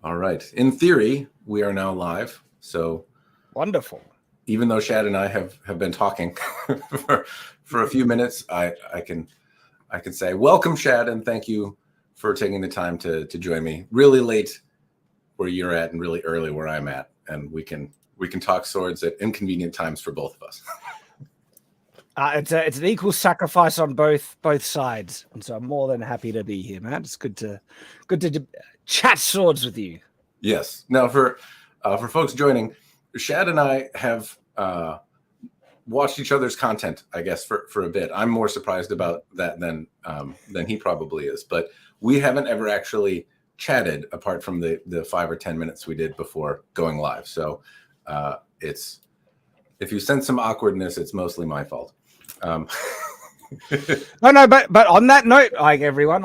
All right. In theory, we are now live. So wonderful. Even though Shad and I have been talking for a few minutes, I can say welcome, Shad, and thank you for taking the time to join me. Really late where you're at, and really early where I'm at, and we can talk swords at inconvenient times for both of us. It's an equal sacrifice on both sides, and so I'm more than happy to be here, man. It's good to chat swords with you. Yes. Now, for folks joining, Shad and I have watched each other's content, I guess, for a bit. I'm more surprised about that than he probably is, but we haven't ever actually chatted apart from the 5 or 10 minutes we did before going live. So it's, if you sense some awkwardness, it's mostly my fault. No, but on that note, like everyone,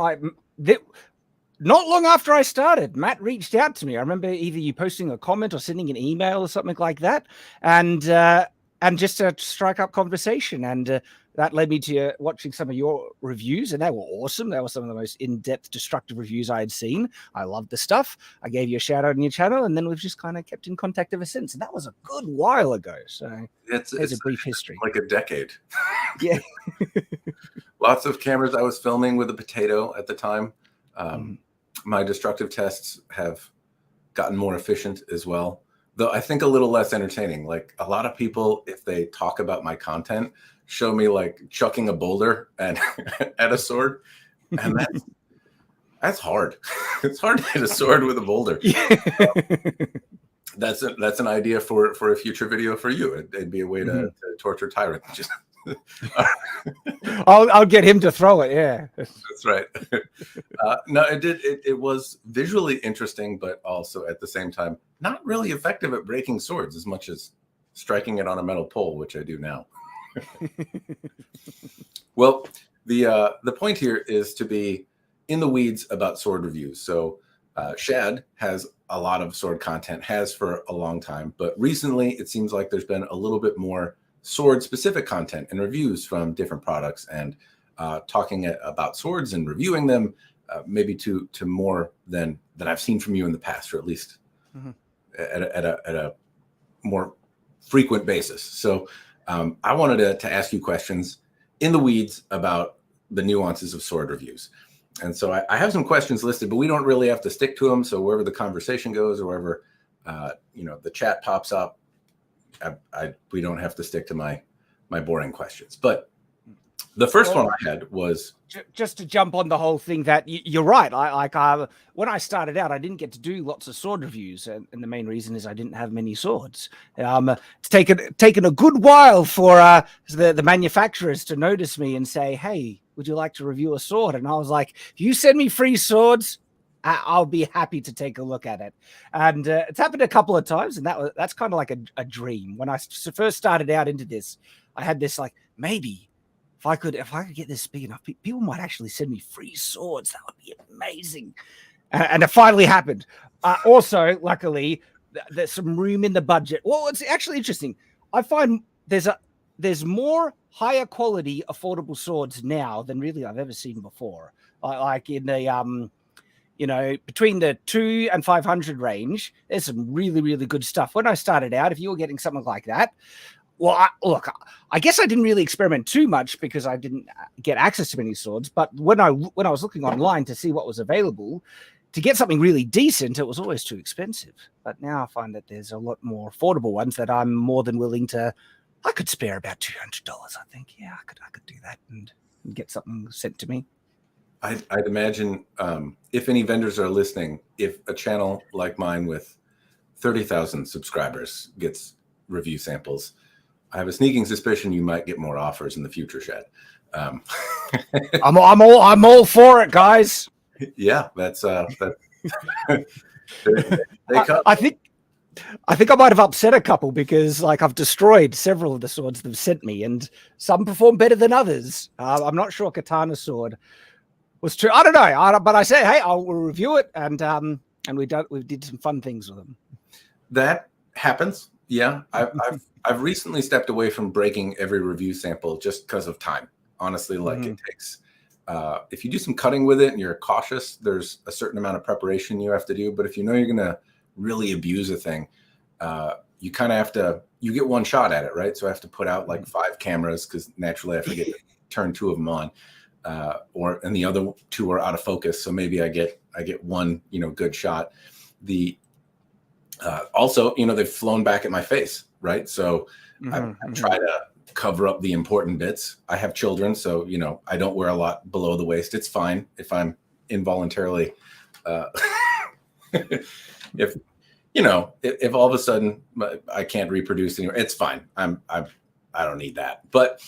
not long after I started, Matt reached out to me. I remember either you posting a comment or sending an email or something like that, and just to strike up conversation. And that led me to watching some of your reviews, and they were awesome. They were some of the most in-depth destructive reviews I had seen. I loved the stuff. I gave you a shout out on your channel, and then we've just kind of kept in contact ever since. And that was a good while ago. So it's a brief history. Like a decade. Yeah. Lots of cameras I was filming with a potato at the time. My destructive tests have gotten more efficient as well, though I think a little less entertaining. Like a lot of people, if they talk about my content, show me like chucking a boulder and at a sword, and that's hard. It's hard to hit a sword with a boulder. That's an idea for a future video for you. It'd be a way to torture Tyrant. Just I'll get him to throw it. Yeah, that's right. No, it was visually interesting, but also at the same time not really effective at breaking swords as much as striking it on a metal pole, which I do now. Well, the point here is to be in the weeds about sword reviews. So Shad has a lot of sword content, has for a long time, but recently it seems like there's been a little bit more sword specific content and reviews from different products, and talking about swords and reviewing them, maybe to more than I've seen from you in the past, or at least at a more frequent basis. So I wanted to ask you questions in the weeds about the nuances of sword reviews. And so I have some questions listed, but we don't really have to stick to them. So wherever the conversation goes, or wherever the chat pops up, we don't have to stick to my boring questions. But the first one I had was just to jump on the whole thing that you're right. When I started out, I didn't get to do lots of sword reviews, and the main reason is I didn't have many swords. It's taken a good while for the manufacturers to notice me and say, "Hey, would you like to review a sword?" And I was like, "If you send me free swords, I'll be happy to take a look at it." And it's happened a couple of times, and that's kind of like a dream. When I first started out into this, I had this like, maybe if I could get this big enough, people might actually send me free swords. That would be amazing. And it finally happened. Also, luckily, there's some room in the budget. Well, it's actually interesting. I find there's more higher quality affordable swords now than really I've ever seen before. Like in the between the 200 and 500 range, there's some really, really good stuff. When I started out, if you were getting something like that, well, I guess I didn't really experiment too much because I didn't get access to many swords. But when I was looking online to see what was available, to get something really decent, it was always too expensive. But now I find that there's a lot more affordable ones that I'm more than willing to. I could spare about $200. I think, yeah, I could do that and get something sent to me. I'd imagine if any vendors are listening, if a channel like mine with 30,000 subscribers gets review samples, I have a sneaking suspicion you might get more offers in the future, Shad. I'm all for it, guys. Yeah, that's they I think I might have upset a couple because I've destroyed several of the swords they've sent me, and some perform better than others. I'm not sure Katana sword was true. I don't know, but I say, hey, I'll review it, and we did some fun things with them. That happens. Yeah, I've recently stepped away from breaking every review sample just because of time. Honestly, it takes if you do some cutting with it and you're cautious, there's a certain amount of preparation you have to do. But if you know you're going to really abuse a thing, you kind of have to, you get one shot at it, right? So I have to put out like 5 cameras because naturally I forget to turn 2 of them on, and the other 2 are out of focus. So maybe I get one, good shot. Also, they've flown back at my face, right? So I try to cover up the important bits. I have children, so I don't wear a lot below the waist. It's fine if I'm involuntarily if all of a sudden I can't reproduce anymore, it's fine. I don't need that. But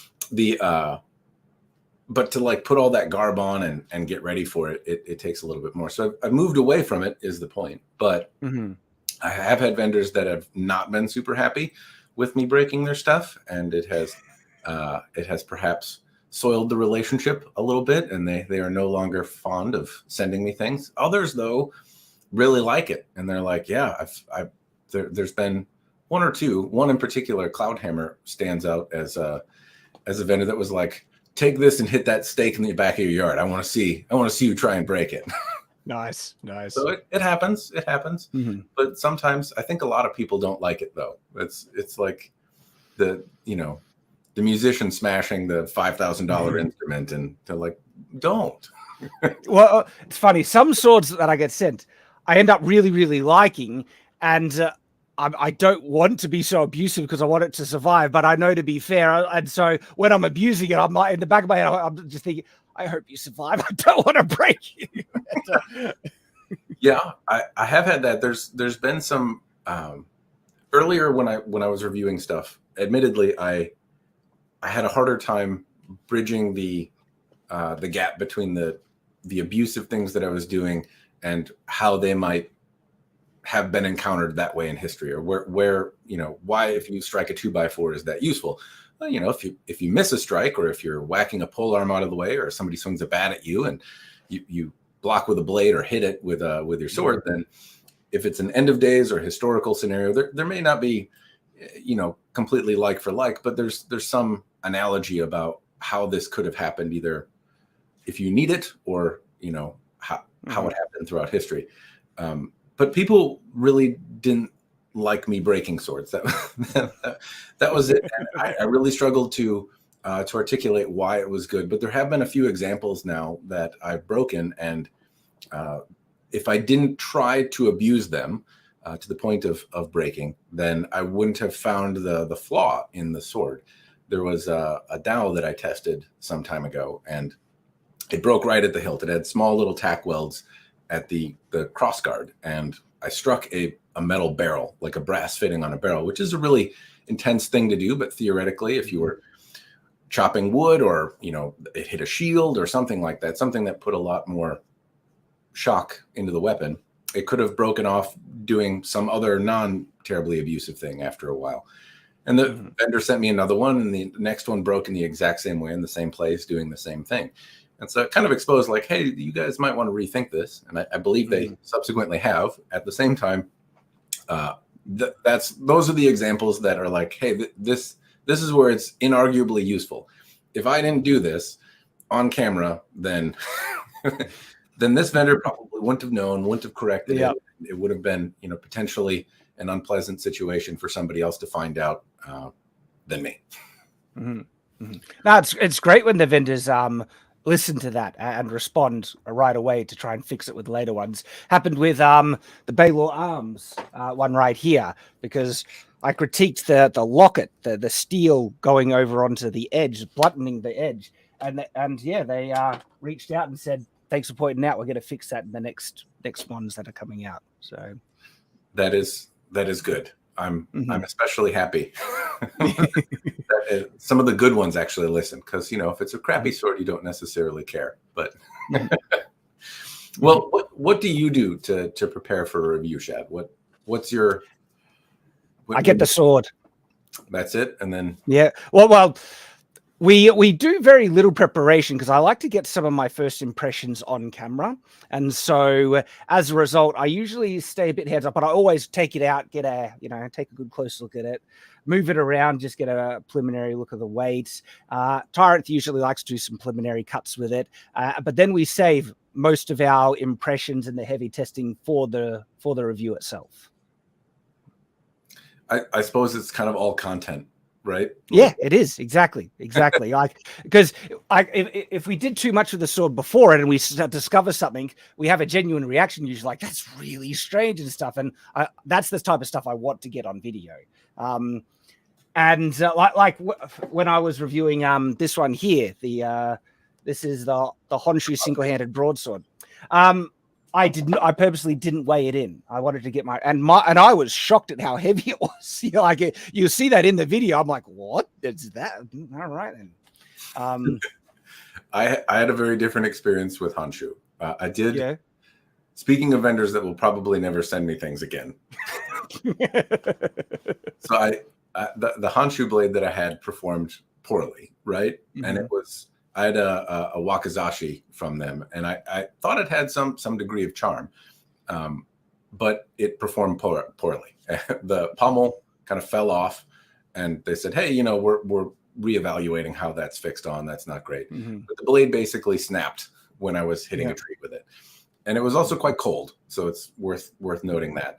but to like put all that garb on and get ready for it, it takes a little bit more. So I've moved away from it is the point. But I have had vendors that have not been super happy with me breaking their stuff, and it has perhaps soiled the relationship a little bit, and they are no longer fond of sending me things. Others, though, really like it, and they're like, yeah, there's been 1 or 2. One in particular, Cloudhammer, stands out as a vendor that was like, take this and hit that stake in the back of your yard. I want to see you try and break it. Nice. So it happens. But sometimes I think a lot of people don't like it, though. It's like the musician smashing the $5,000 instrument, and they're like, don't. Well, it's funny. Some swords that I get sent, I end up really, really liking, and I don't want to be so abusive because I want it to survive, but I know to be fair. And so when I'm abusing it, I'm in the back of my head, I'm just thinking, I hope you survive. I don't want to break you. Yeah, I have had that. There's been some earlier when I was reviewing stuff. Admittedly, I had a harder time bridging the gap between the abusive things that I was doing and how they might have been encountered that way in history, or where why, if you strike a 2x4, is that useful? Well, if you miss a strike, or if you're whacking a pole arm out of the way, or somebody swings a bat at you and you block with a blade or hit it with your sword, then if it's an end of days or historical scenario, there may not be completely like for like, but there's some analogy about how this could have happened, either if you need it or how it happened throughout history. But people really didn't like me breaking swords. That was it. And I really struggled to articulate why it was good. But there have been a few examples now that I've broken, and if I didn't try to abuse them to the point of breaking, then I wouldn't have found the flaw in the sword. There was a dowel that I tested some time ago, and it broke right at the hilt. It had small little tack welds at the crossguard, and I struck a metal barrel, like a brass fitting on a barrel, which is a really intense thing to do. But theoretically, if you were chopping wood, or it hit a shield or something like that, something that put a lot more shock into the weapon, it could have broken off doing some other non-terribly abusive thing after a while. And the vendor sent me another one, and the next one broke in the exact same way in the same place, doing the same thing. And so it kind of exposed, like, hey, you guys might want to rethink this. And I believe they subsequently have. At the same time, those are the examples that are like, hey, this is where it's inarguably useful. If I didn't do this on camera, then then this vendor probably wouldn't have known, wouldn't have corrected it. It would have been, potentially an unpleasant situation for somebody else to find out than me. No, it's great when the vendors listen to that and respond right away to try and fix it with later ones. Happened with the Baylor Arms one right here, because I critiqued the locket, the steel going over onto the edge, blunting the edge, and they reached out and said, thanks for pointing out, we're going to fix that in the next ones that are coming out. So that is good. I'm especially happy that some of the good ones actually listen, because if it's a crappy sword, you don't necessarily care. But well, what do you do to prepare for a review, Shad? What's your? I get the sword. That's it, and then well, We do very little preparation because I like to get some of my first impressions on camera, and so as a result, I usually stay a bit heads up, but I always take it out, take a good close look at it, move it around, just get a preliminary look at the weights. Tyrant usually likes to do some preliminary cuts with it, but then we save most of our impressions and the heavy testing for the review itself. I suppose it's kind of all content, right? Yeah, it is exactly. Like, because if we did too much with the sword before it and we discover something, we have a genuine reaction. Usually, like, that's really strange and stuff. And that's the type of stuff I want to get on video. When I was reviewing this one here, this is the Honshu single-handed broadsword. I purposely didn't weigh it in. I wanted to get and I was shocked at how heavy it was. You see that in the video. I'm like, what is that? All right then. I had a very different experience with Honshu. I did. Yeah. Speaking of vendors that will probably never send me things again. So the Honshu blade that I had performed poorly, right? Mm-hmm. And I had a wakizashi from them, and I thought it had some degree of charm, but it performed poorly. The pommel kind of fell off, and they said, "Hey, we're reevaluating how that's fixed on. That's not great." Mm-hmm. But the blade basically snapped when I was hitting a tree with it, and it was also quite cold, so it's worth noting that.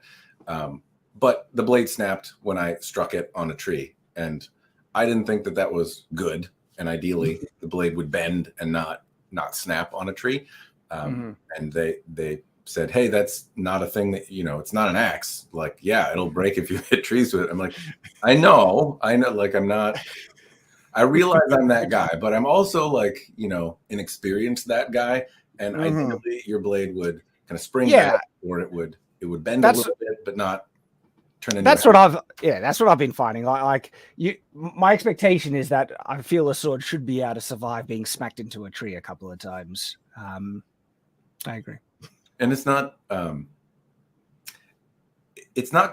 But the blade snapped when I struck it on a tree, and I didn't think that was good. And ideally, the blade would bend and not snap on a tree. And they said, "Hey, that's not a thing that it's not an axe. Like, yeah, it'll break if you hit trees with it." I'm like, I know. Like, I'm not. I realize I'm that guy, but I'm also like inexperienced that guy. And ideally, your blade would kind of spring back, or it would bend a little bit, but not. That's what I've been finding. My expectation is that I feel a sword should be able to survive being smacked into a tree a couple of times. I agree. And it's not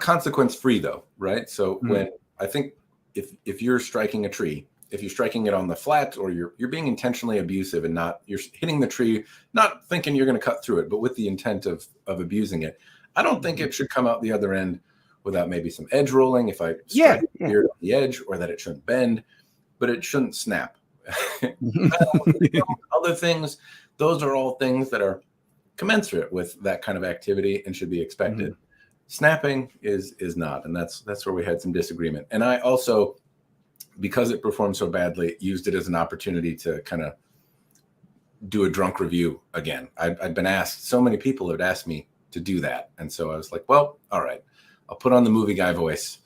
consequence free though, right? So when I think if you're striking a tree, if you're striking it on the flat, or you're being intentionally abusive and you're hitting the tree, not thinking you're going to cut through it, but with the intent of abusing it, I don't think it should come out the other end without maybe some edge rolling if I strike here on the edge, or that it shouldn't bend, but it shouldn't snap. Other things, those are all things that are commensurate with that kind of activity and should be expected. Mm-hmm. Snapping is not, and that's where we had some disagreement. And I also, because it performed so badly, used it as an opportunity to kind of do a drunk review again. I'd been asked, so many people had asked me to do that, and so I was like, well, all right. I'll put on the movie guy voice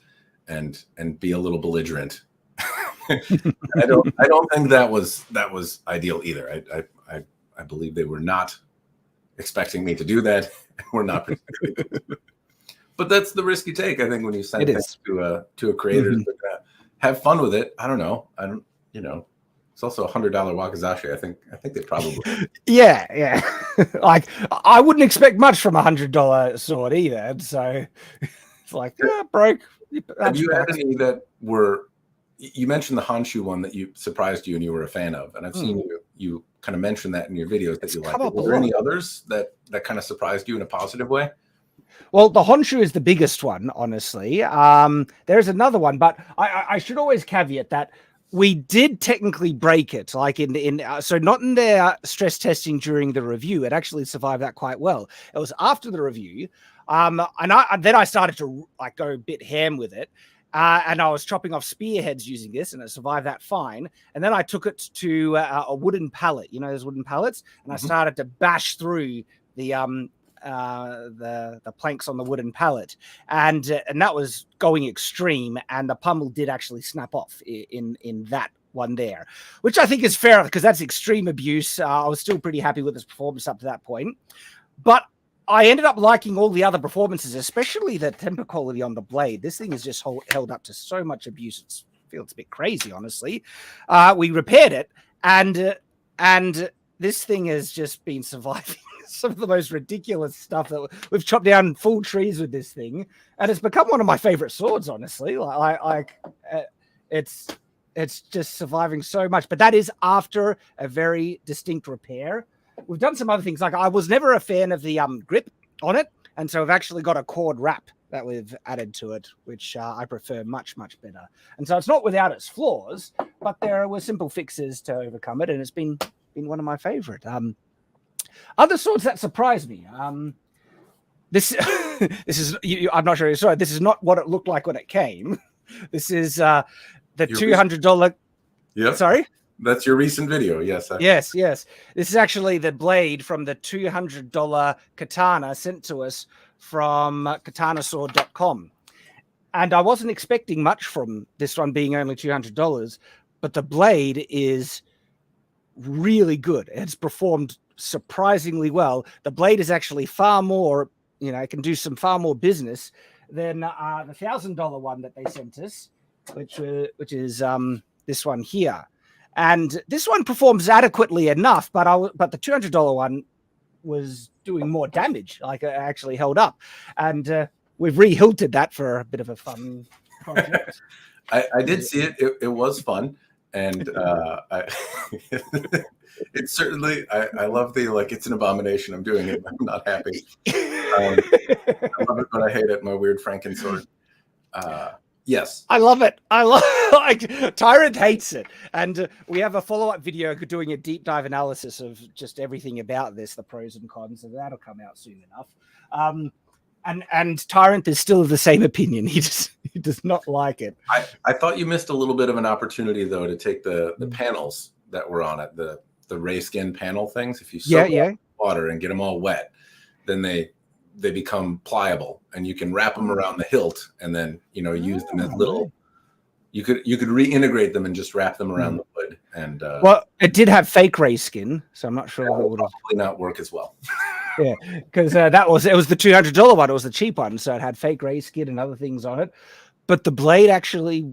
and be a little belligerent. I don't think that was ideal either. I believe they were not expecting me to do that. We're not. But that's the risk you take, I think, when you send things to a creator to have fun with it. I don't know. It's also a $100 wakizashi. I think they probably. Yeah. Like, I wouldn't expect much from $100 sword either. So it's like, broke. Have you had any that were? You mentioned the Honshu one that surprised you and you were a fan of, and I've seen you kind of mention that in your videos that you like. Were there any others that kind of surprised you in a positive way? Well, the Honshu is the biggest one, honestly. There's another one, but I should always caveat that we did technically break it, like so not in their stress testing during the review. It actually survived that quite well. It was after the review, and then I started to go a bit ham with it, and I was chopping off spearheads using this, and it survived that fine. And then I took it to a wooden pallet, those wooden pallets, and I started to bash through the planks on the wooden pallet, and that was going extreme, and the pommel did actually snap off in that one there, which I think is fair because that's extreme abuse. I was still pretty happy with his performance up to that point, but I ended up liking all the other performances, especially the temper quality on the blade. This thing is just held up to so much abuse. I feel it's a bit crazy, honestly. We repaired it, and this thing has just been surviving some of the most ridiculous stuff that we've chopped down full trees with this thing, and it's become one of my favorite swords, honestly. It's It's just surviving so much. But that is after a very distinct repair. We've done some other things. Like I was never a fan of the grip on it. And so I've actually got a cord wrap that we've added to it, which I prefer much, much better. And so it's not without its flaws, but there were simple fixes to overcome it. And it's been one of my favorite. Other swords that surprised me. This is, I'm not sure. Sorry, this is not what it looked like when it came. This is the $200. Yeah. Sorry? That's your recent video. Yes. Yes. This is actually the blade from the $200 katana sent to us from katanasword.com. And I wasn't expecting much from this one being only $200, but the blade is really good. It's performed surprisingly well. The blade is actually far more, it can do some far more business than the $1,000 one that they sent us, which is this one here. And this one performs adequately enough, but the $200 one was doing more damage. Like it actually held up, and we've re-hilted that for a bit of a fun project. I did see it. It was fun, and it's certainly. I love the it's an abomination. I'm doing it. I'm not happy. I love it, but I hate it. My weird Frankenstein. Yes, I love it. Tyrant hates it, and we have a follow-up video doing a deep dive analysis of just everything about this, the pros and cons, and that'll come out soon enough. And Tyrant is still of the same opinion. He does not like it. I thought you missed a little bit of an opportunity though to take the panels that were on it, the ray skin panel things. If you soak them in water and get them all wet, then they become pliable, and you can wrap them around the hilt and then use them as little. You could reintegrate them and just wrap them around the wood. And well, it did have fake ray skin, so I'm not sure it would probably not work as well. Yeah, because it was the $200 one. It was the cheap one, so it had fake ray skin and other things on it. But the blade actually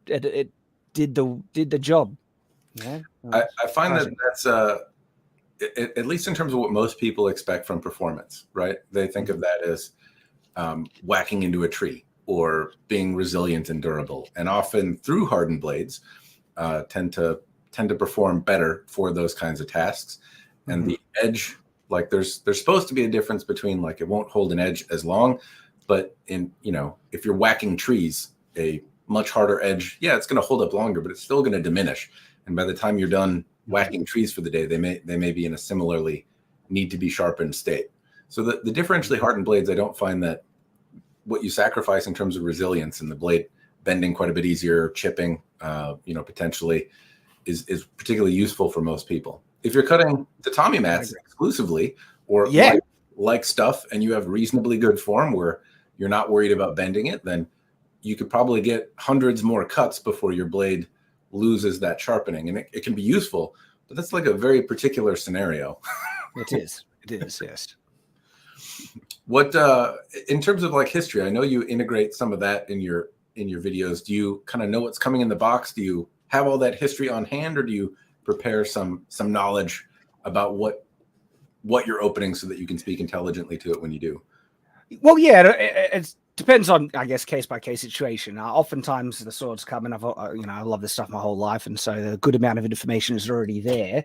it did the job. Yeah, I find that's at least in terms of what most people expect from performance, right? They think of that as whacking into a tree or being resilient and durable, and often through hardened blades tend to perform better for those kinds of tasks. And the edge, there's supposed to be a difference between it won't hold an edge as long, but if you're whacking trees, a much harder edge, it's going to hold up longer, but it's still going to diminish. And by the time you're done whacking trees for the day, they may be in a similarly need to be sharpened state. So the differentially hardened blades, I don't find that what you sacrifice in terms of resilience and the blade bending quite a bit easier, chipping, potentially is particularly useful for most people. If you're cutting tatami mats exclusively or like stuff and you have reasonably good form where you're not worried about bending it, then you could probably get hundreds more cuts before your blade loses that sharpening, and it can be useful, but that's a very particular scenario. It is, yes. What in terms of history, I know you integrate some of that in your videos. Do you kind of know what's coming in the box? Do you have all that history on hand, or do you prepare some knowledge about what you're opening so that you can speak intelligently to it when you do? Well, yeah, it depends on, I guess, case by case situation. Oftentimes the swords come, and I love this stuff my whole life, and so a good amount of information is already there.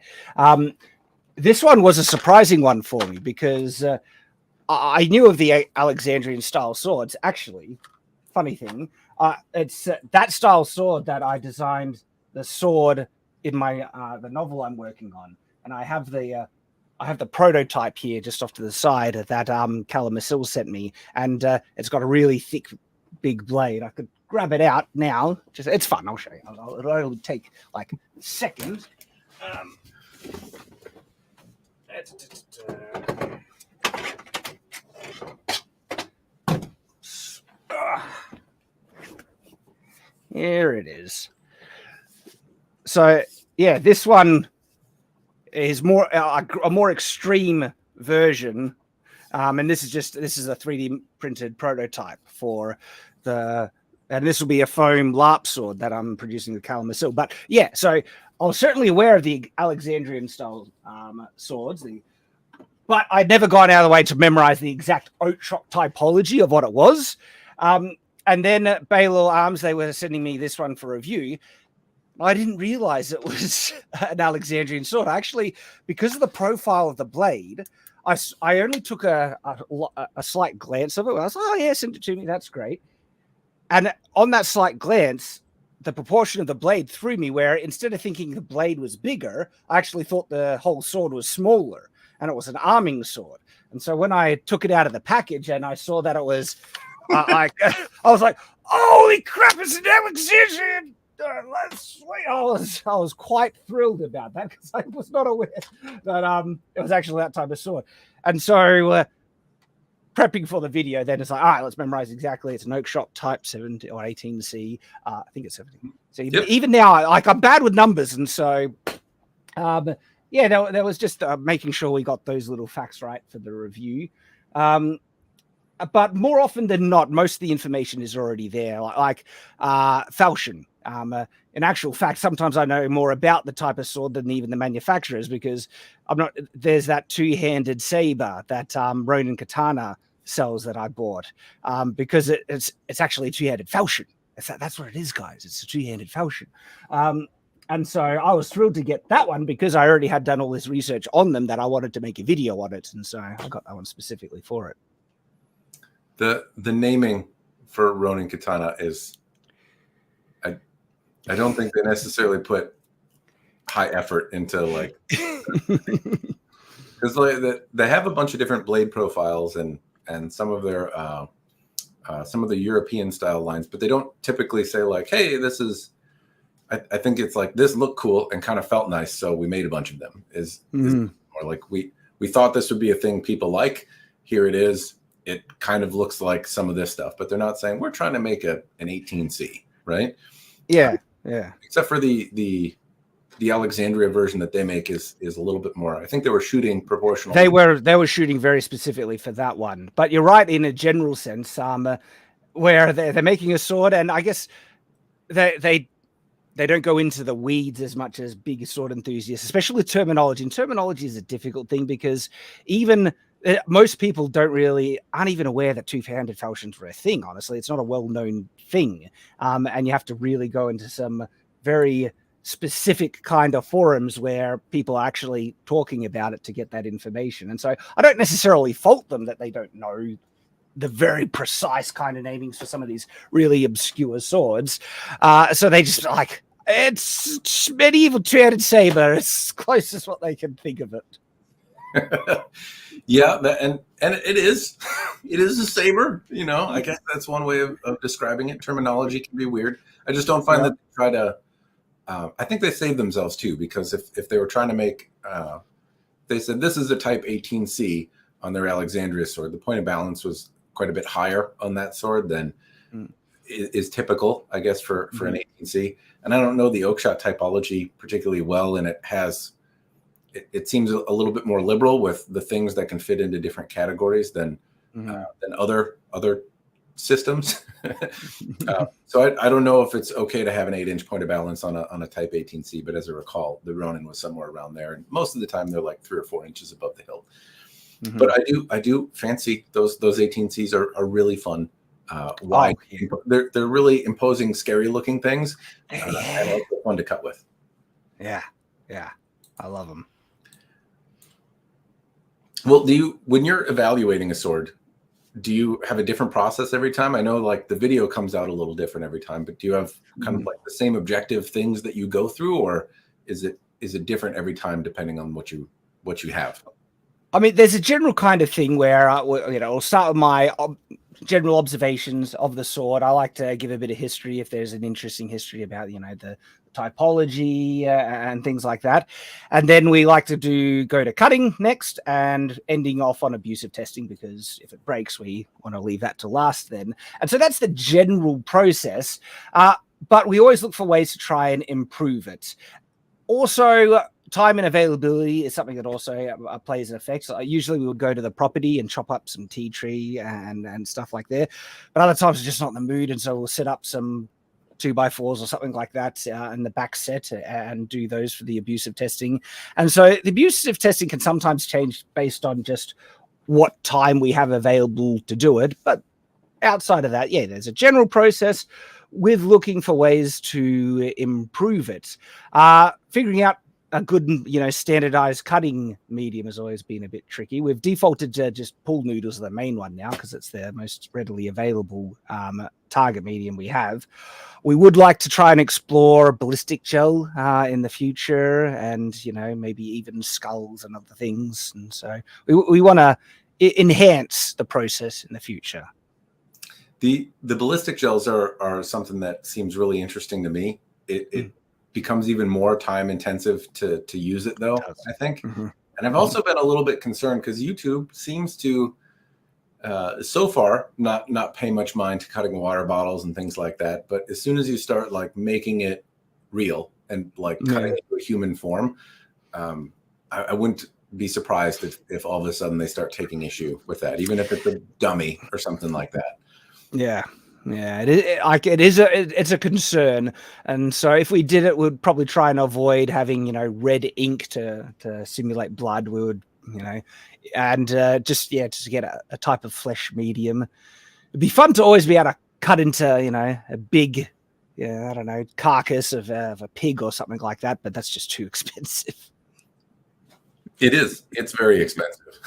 This one was a surprising one for me because I knew of the Alexandrian style swords. Actually, funny thing, it's that style sword that I designed the sword in my the novel I'm working on, and I have the prototype here just off to the side that Callum Masil sent me, and it's got a really thick, big blade. I could grab it out now. It's fun. I'll show you. It'll only take a second. Here it is. So yeah, this one is more a more extreme version, and this is a 3D printed prototype for and this will be a foam LARP sword that I'm producing with Callum Masil. But yeah, so I was certainly aware of the Alexandrian style swords, but I'd never gone out of the way to memorize the exact Oatshock typology of what it was. And then Baylor Arms, they were sending me this one for review. I didn't realize it was an Alexandrian sword. Actually, because of the profile of the blade, I only took a slight glance of it. I was like, oh yeah, send it to me. That's great. And on that slight glance, the proportion of the blade threw me, where instead of thinking the blade was bigger, I actually thought the whole sword was smaller, and it was an arming sword. And so when I took it out of the package and I saw that it was, I was like, holy crap, it's an Alexandrian! Let's wait. I was quite thrilled about that, because I was not aware that it was actually that type of sword. And so prepping for the video, then it's like, all right, let's memorize exactly. It's an oak shot type 17 or 18C. I think it's 17. So even now, like, I'm bad with numbers, and so yeah, there was just making sure we got those little facts right for the review. But more often than not, most of the information is already there. Like falchion. In actual fact, sometimes I know more about the type of sword than even the manufacturers, because there's that two-handed saber that Ronin Katana sells that I bought, because it's actually a two-handed falchion. That's what it is, guys. It's a two-handed falchion. And so I was thrilled to get that one, because I already had done all this research on them that I wanted to make a video on it. And so I got that one specifically for it. The naming for Ronin Katana is, I don't think they necessarily put high effort into, like, because they have a bunch of different blade profiles and some of their some of the European style lines, but they don't typically say like, hey, this is, I think it's like, this looked cool and kind of felt nice, so we made a bunch of them. Is more like, we thought this would be a thing people like. Here it is. It kind of looks like some of this stuff, but they're not saying we're trying to make an 18C, right? Yeah, yeah. Except for the Alexandria version that they make is a little bit more. I think they were shooting proportional. They were shooting very specifically for that one. But you're right in a general sense, where they're making a sword, and I guess they don't go into the weeds as much as big sword enthusiasts, especially with terminology. And terminology is a difficult thing, because even most people aren't even aware that two-handed falchions were a thing. Honestly, it's not a well-known thing, and you have to really go into some very specific kind of forums where people are actually talking about it to get that information. And so I don't necessarily fault them that they don't know the very precise kind of namings for some of these really obscure swords. So they just like, it's medieval two-handed saber. It's close as what they can think of it. Yeah, and it is a saber, you know. I guess that's one way of describing it. Terminology can be weird. I just don't find that they try to. I think they saved themselves too, because if they were trying to make, they said this is a type 18C on their Alexandria sword. The point of balance was quite a bit higher on that sword than is typical, I guess, for an 18C. And I don't know the oakshot typology particularly well, and it seems a little bit more liberal with the things that can fit into different categories than other systems. So I don't know if it's okay to have an 8-inch point of balance on a type 18C, but as I recall, the Ronin was somewhere around there, and most of the time they're like 3 or 4 inches above the hilt. But I do fancy those 18Cs are really fun. Wide, they're really imposing, scary looking things, and also fun to cut with. Yeah, I love them. Well, when you're evaluating a sword, do you have a different process every time? I know, like, the video comes out a little different every time, but do you have kind of like the same objective things that you go through, or is it different every time depending on what you have? I mean, there's a general kind of thing where I'll start with my general observations of the sword. I like to give a bit of history if there's an interesting history about the typology and things like that. And then we like to go to cutting next, and ending off on abusive testing, because if it breaks, we want to leave that to last then. And so that's the general process. But we always look for ways to try and improve it. Also, time and availability is something that also plays an effect. So usually we would go to the property and chop up some tea tree and stuff like that. But other times we're just not in the mood, and so we'll set up some 2x4s or something like that in the back set and do those for the abusive testing. And so the abusive testing can sometimes change based on just what time we have available to do it. But outside of that, there's a general process with looking for ways to improve it. Figuring out a good, standardized cutting medium has always been a bit tricky. We've defaulted to just pool noodles, the main one now, because it's the most readily available target medium we have. We would like to try and explore ballistic gel in the future, and maybe even skulls and other things. And so we want to enhance the process in the future. The ballistic gels are something that seems really interesting to me. It becomes even more time intensive to use it, though, I think. And I've also been a little bit concerned because YouTube seems to so far not pay much mind to cutting water bottles and things like that. But as soon as you start like making it real and like cutting it to a human form, I wouldn't be surprised if all of a sudden they start taking issue with that, even if it's a dummy or something like that. Yeah, it's a concern, and so if we did it, we'd probably try and avoid having red ink to simulate blood. We would and just to get a type of flesh medium. It'd be fun to always be able to cut into a big I don't know, carcass of a pig or something like that, but that's just too expensive. It is. It's very expensive.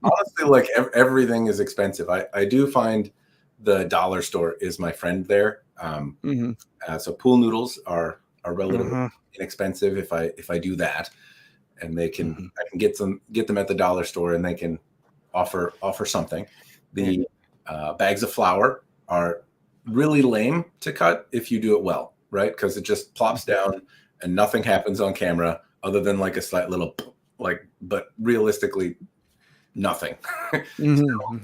Honestly, like everything is expensive. I do find the dollar store is my friend there. So pool noodles are relatively inexpensive if I do that, and I can get them at the dollar store, and they can offer something. The bags of flour are really lame to cut if you do it well, right? Because it just plops down and nothing happens on camera other than like a slight little but realistically nothing. So,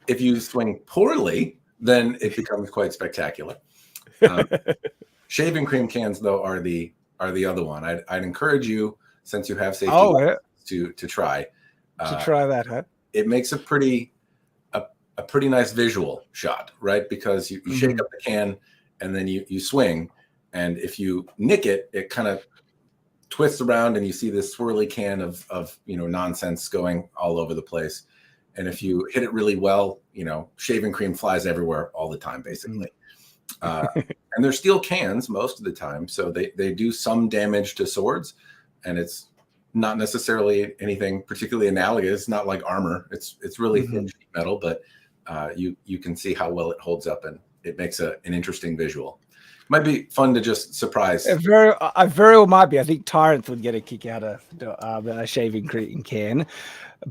if you swing poorly, then it becomes quite spectacular. Shaving cream cans, though, are the other one. I'd encourage you, since you have safety, to try. Try that, huh? It makes a pretty nice visual shot, right? Because you shake up the can and then you swing, and if you nick it, it kind of twists around and you see this swirly can of nonsense going all over the place. And if you hit it really well, shaving cream flies everywhere all the time, basically. And they're steel cans most of the time, so they do some damage to swords, and it's not necessarily anything particularly analogous. Not like armor. It's really thin sheet metal, but you can see how well it holds up, and it makes an interesting visual. Might be fun to just surprise. It very well might be. I think Tyrant would get a kick out of a shaving cream can.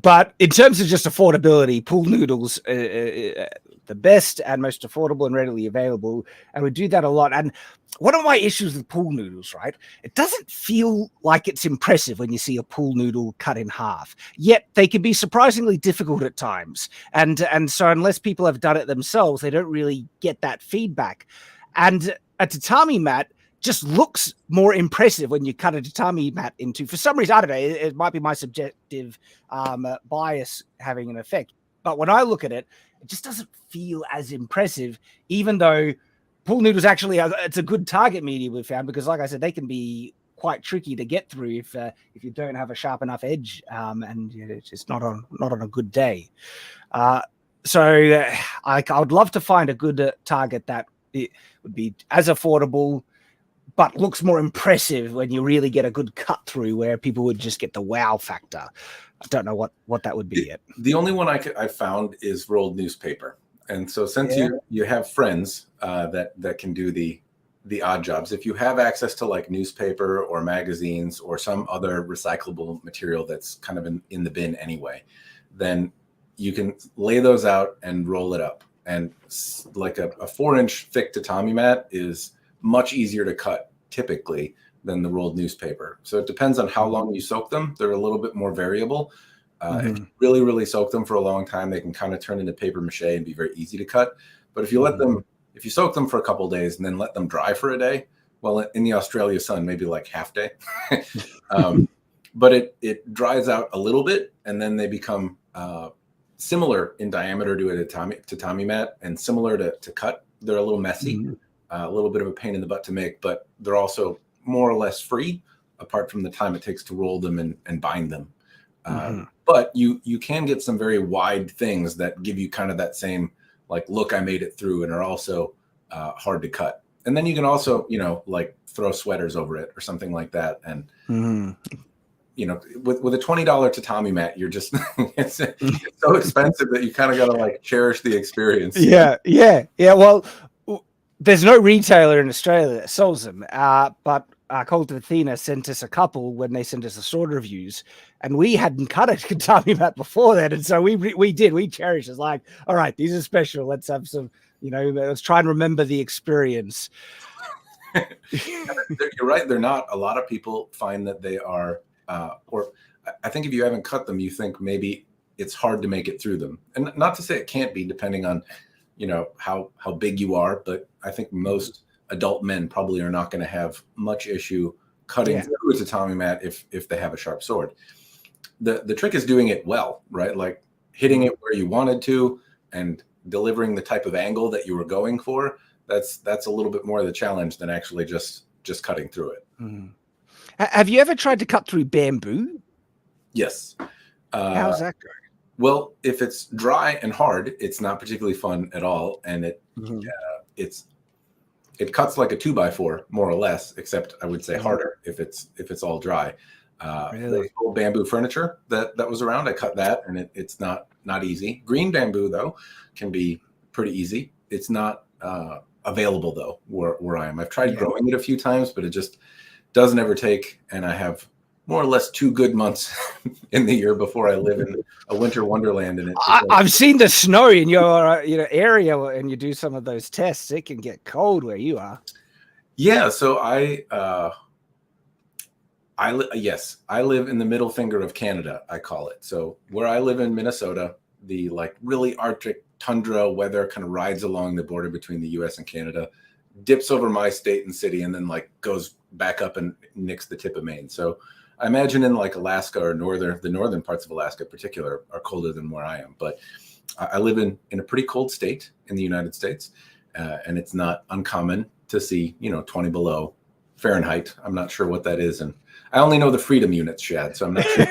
But in terms of just affordability, pool noodles the best and most affordable and readily available, and we do that a lot. And one of my issues with pool noodles, right? It doesn't feel like it's impressive when you see a pool noodle cut in half. Yet they can be surprisingly difficult at times. And so unless people have done it themselves, they don't really get that feedback. And a tatami mat just looks more impressive when you cut a tatami mat into, for some reason, I don't know, it might be my subjective bias having an effect. But when I look at it, it just doesn't feel as impressive, even though pool noodles actually, it's a good target medium we've found, because like I said, they can be quite tricky to get through if you don't have a sharp enough edge, and it's just not on a good day. So I would love to find a good target that it would be as affordable, but looks more impressive when you really get a good cut through, where people would just get the wow factor. I don't know what that would be yet. The only one I found is rolled newspaper. And so since you have friends that can do the odd jobs, if you have access to like newspaper or magazines or some other recyclable material that's kind of in the bin anyway, then you can lay those out and roll it up. And like a 4-inch thick tatami mat is much easier to cut typically than the rolled newspaper. So it depends on how long you soak them. They're a little bit more variable. If you really, really soak them for a long time, they can kind of turn into paper mache and be very easy to cut. But if you if you soak them for a couple of days and then let them dry for a day, well, in the Australia sun, maybe like half day, but it dries out a little bit, and then they become similar in diameter to a tatami mat and similar to cut. They're a little messy, a little bit of a pain in the butt to make, but they're also more or less free, apart from the time it takes to roll them and bind them. But you can get some very wide things that give you kind of that same like look, I made it through, and are also hard to cut. And then you can also, like throw sweaters over it or something like that. And, with a $20 tatami mat, you're just, it's so expensive that you kind of got to like cherish the experience. Yeah. Well, there's no retailer in Australia that sells them, but Cult of Athena sent us a couple when they sent us the sword reviews, and we hadn't cut a tatami mat before that, and so we cherished it. It's like, all right, these are special. Let's have some, let's try and remember the experience. You're right. They're not. A lot of people find that they are, or I think if you haven't cut them, you think maybe it's hard to make it through them. And not to say it can't be, depending on, how big you are. But I think most adult men probably are not going to have much issue cutting through a tatami mat if they have a sharp sword. The trick is doing it well, right? Like hitting it where you wanted to and delivering the type of angle that you were going for. That's a little bit more of the challenge than actually just cutting through it. Have you ever tried to cut through bamboo? Yes. How's that going? Well, if it's dry and hard, it's not particularly fun at all, and it cuts like a 2x4 more or less, except I would say harder if it's all dry. Really? Old bamboo furniture that was around, I cut that, and it's not easy. Green bamboo though can be pretty easy. It's not available though where I am. I've tried growing it a few times, but it just doesn't ever take, and I have more or less 2 good months in the year before I live in a winter wonderland. And I've seen the snow in your area, and you do some of those tests. It can get cold where you are. Yeah, so I live in the middle finger of Canada, I call it. So where I live in Minnesota, the like really Arctic tundra weather kind of rides along the border between the US and Canada, dips over my state and city, and then like goes back up and nicks the tip of Maine. So I imagine in like Alaska or the northern parts of Alaska in particular are colder than where I am. But I live in a pretty cold state in the United States, and it's not uncommon to see 20 below Fahrenheit. I'm not sure what that is, and I only know the freedom units, Shad, so I'm not sure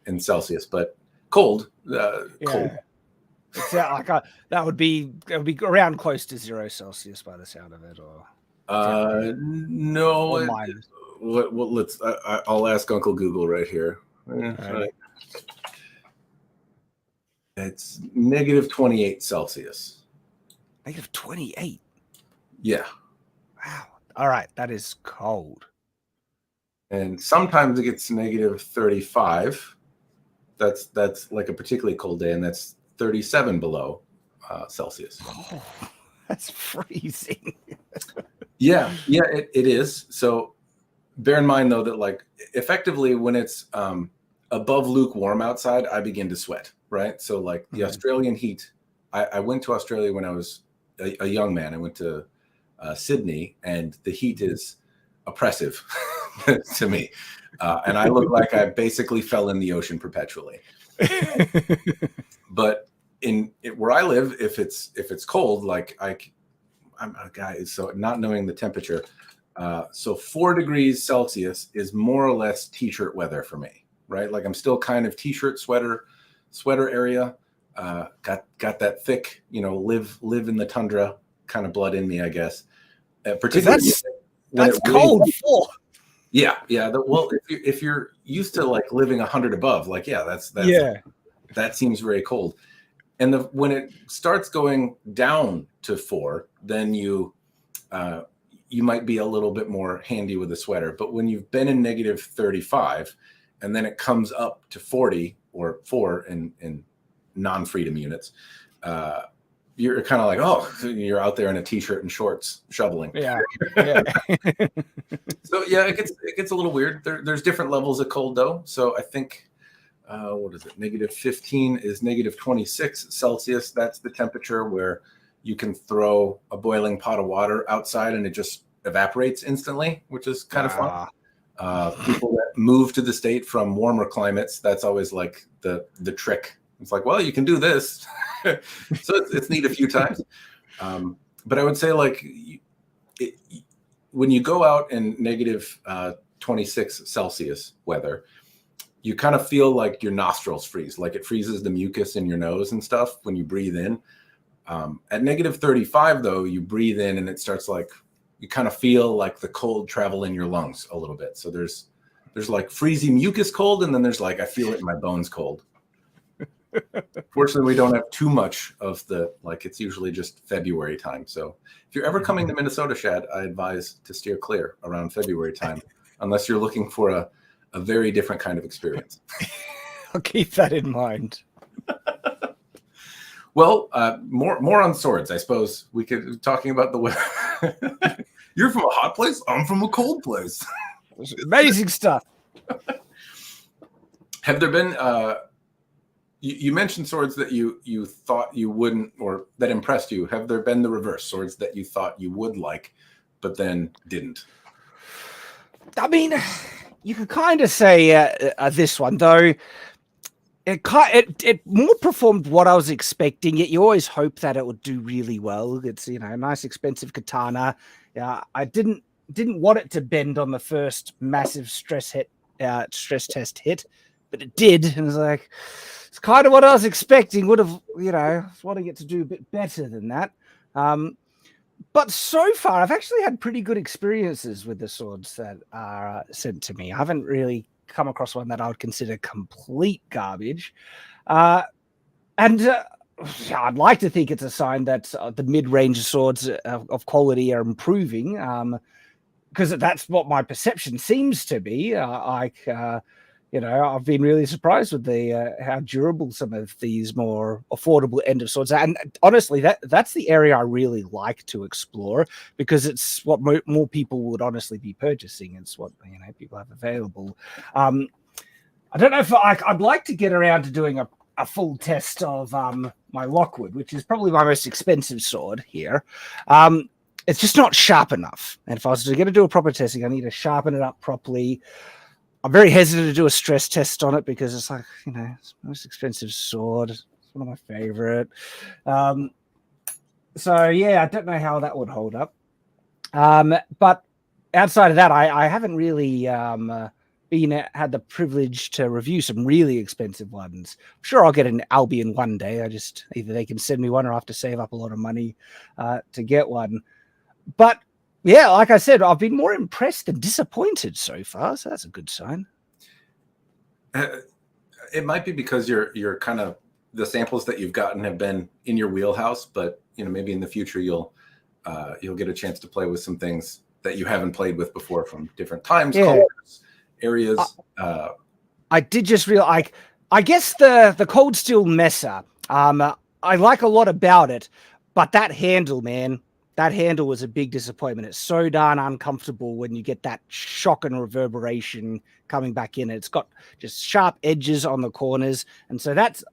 in Celsius, but cold. Cold. Like that would be around close to 0 Celsius by the sound of it, or no. Or minus. Well, let's. I'll ask Uncle Google right here. Right. It's negative 28 Celsius. Negative 28. Yeah. Wow. All right, that is cold. And sometimes it gets negative 35. That's like a particularly cold day, and that's 37 below Celsius. Oh, that's freezing. Yeah, it is. So bear in mind though that like effectively when it's above lukewarm outside, I begin to sweat, right? So like the Australian heat, I went to Australia when I was a young man. I went to Sydney, and the heat is oppressive to me. And I look like I basically fell in the ocean perpetually. But where I live, if it's cold, like I'm a guy, so not knowing the temperature, so 4 degrees Celsius is more or less t-shirt weather for me, right? Like I'm still kind of t-shirt sweater area. Got that thick, live in the tundra kind of blood in me, I guess. Particularly that's cold. Yeah. Well, if you're used to like living 100 above, like that seems very cold. And when it starts going down to 4, then you might be a little bit more handy with a sweater. But when you've been in negative 35, and then it comes up to 40 or 4 in non-freedom units, you're kind of like, oh, you're out there in a t-shirt and shorts shoveling. Yeah. So yeah, it gets a little weird. There's different levels of cold though. So I think, what is it? Negative 15 is negative 26 Celsius. That's the temperature where you can throw a boiling pot of water outside and it just evaporates instantly, which is kind of fun. People that move to the state from warmer climates, that's always like the trick. It's like, well, you can do this. So it's neat a few times. But I would say like when you go out in negative 26 Celsius weather, you kind of feel like your nostrils freeze, like it freezes the mucus in your nose and stuff when you breathe in. At -35, though, you breathe in and it starts like, you kind of feel like the cold travel in your lungs a little bit. So there's like freezing mucus cold, and then there's like, I feel it in my bones cold. Fortunately, we don't have too much of the, like, it's usually just February time. So if you're ever coming to Minnesota, Shad, I advise to steer clear around February time, unless you're looking for a very different kind of experience. I'll keep that in mind. Well, more on swords. I suppose we could talking about the weather. You're from a hot place. I'm from a cold place. Amazing stuff. Have there been? You mentioned swords that you thought you wouldn't, or that impressed you. Have there been the reverse, swords that you thought you would like, but then didn't? I mean, you could kind of say this one though. It more performed what I was expecting. Yet you always hope that it would do really well. It's, you know, a nice expensive katana. Yeah, I didn't want it to bend on the first massive stress test hit, but it did, and it's like, it's kind of what I was expecting. Would have, you know, I was wanting it to do a bit better than that. But so far, I've actually had pretty good experiences with the swords that are sent to me. I haven't really come across one that I would consider complete garbage. I'd like to think it's a sign that the mid-range swords of quality are improving, because that's what my perception seems to be. You know, I've been really surprised with the how durable some of these more affordable end of swords are. And honestly, that's the area I really like to explore, because it's what more people would honestly be purchasing. It's what, you know, people have available. I don't know if I'd like to get around to doing a full test of my Lockwood, which is probably my most expensive sword here. It's just not sharp enough. And if I was going to do a proper testing, I need to sharpen it up properly. I'm very hesitant to do a stress test on it because it's like, you know, it's the most expensive sword. It's one of my favorite. So yeah, I don't know how that would hold up. But outside of that, I haven't really had the privilege to review some really expensive ones. I'm sure I'll get an Albion one day. Either they can send me one or I have to save up a lot of money to get one. But yeah, like I said, I've been more impressed than disappointed so far, so that's a good sign. It might be because you're kind of, the samples that you've gotten have been in your wheelhouse, but you know, maybe in the future you'll get a chance to play with some things that you haven't played with before from different times, colors, areas. I did just realize, I guess the cold steel Mesa, I like a lot about it, but that handle, man. That handle was a big disappointment. It's so darn uncomfortable when you get that shock and reverberation coming back in. It's got just sharp edges on the corners. And so that's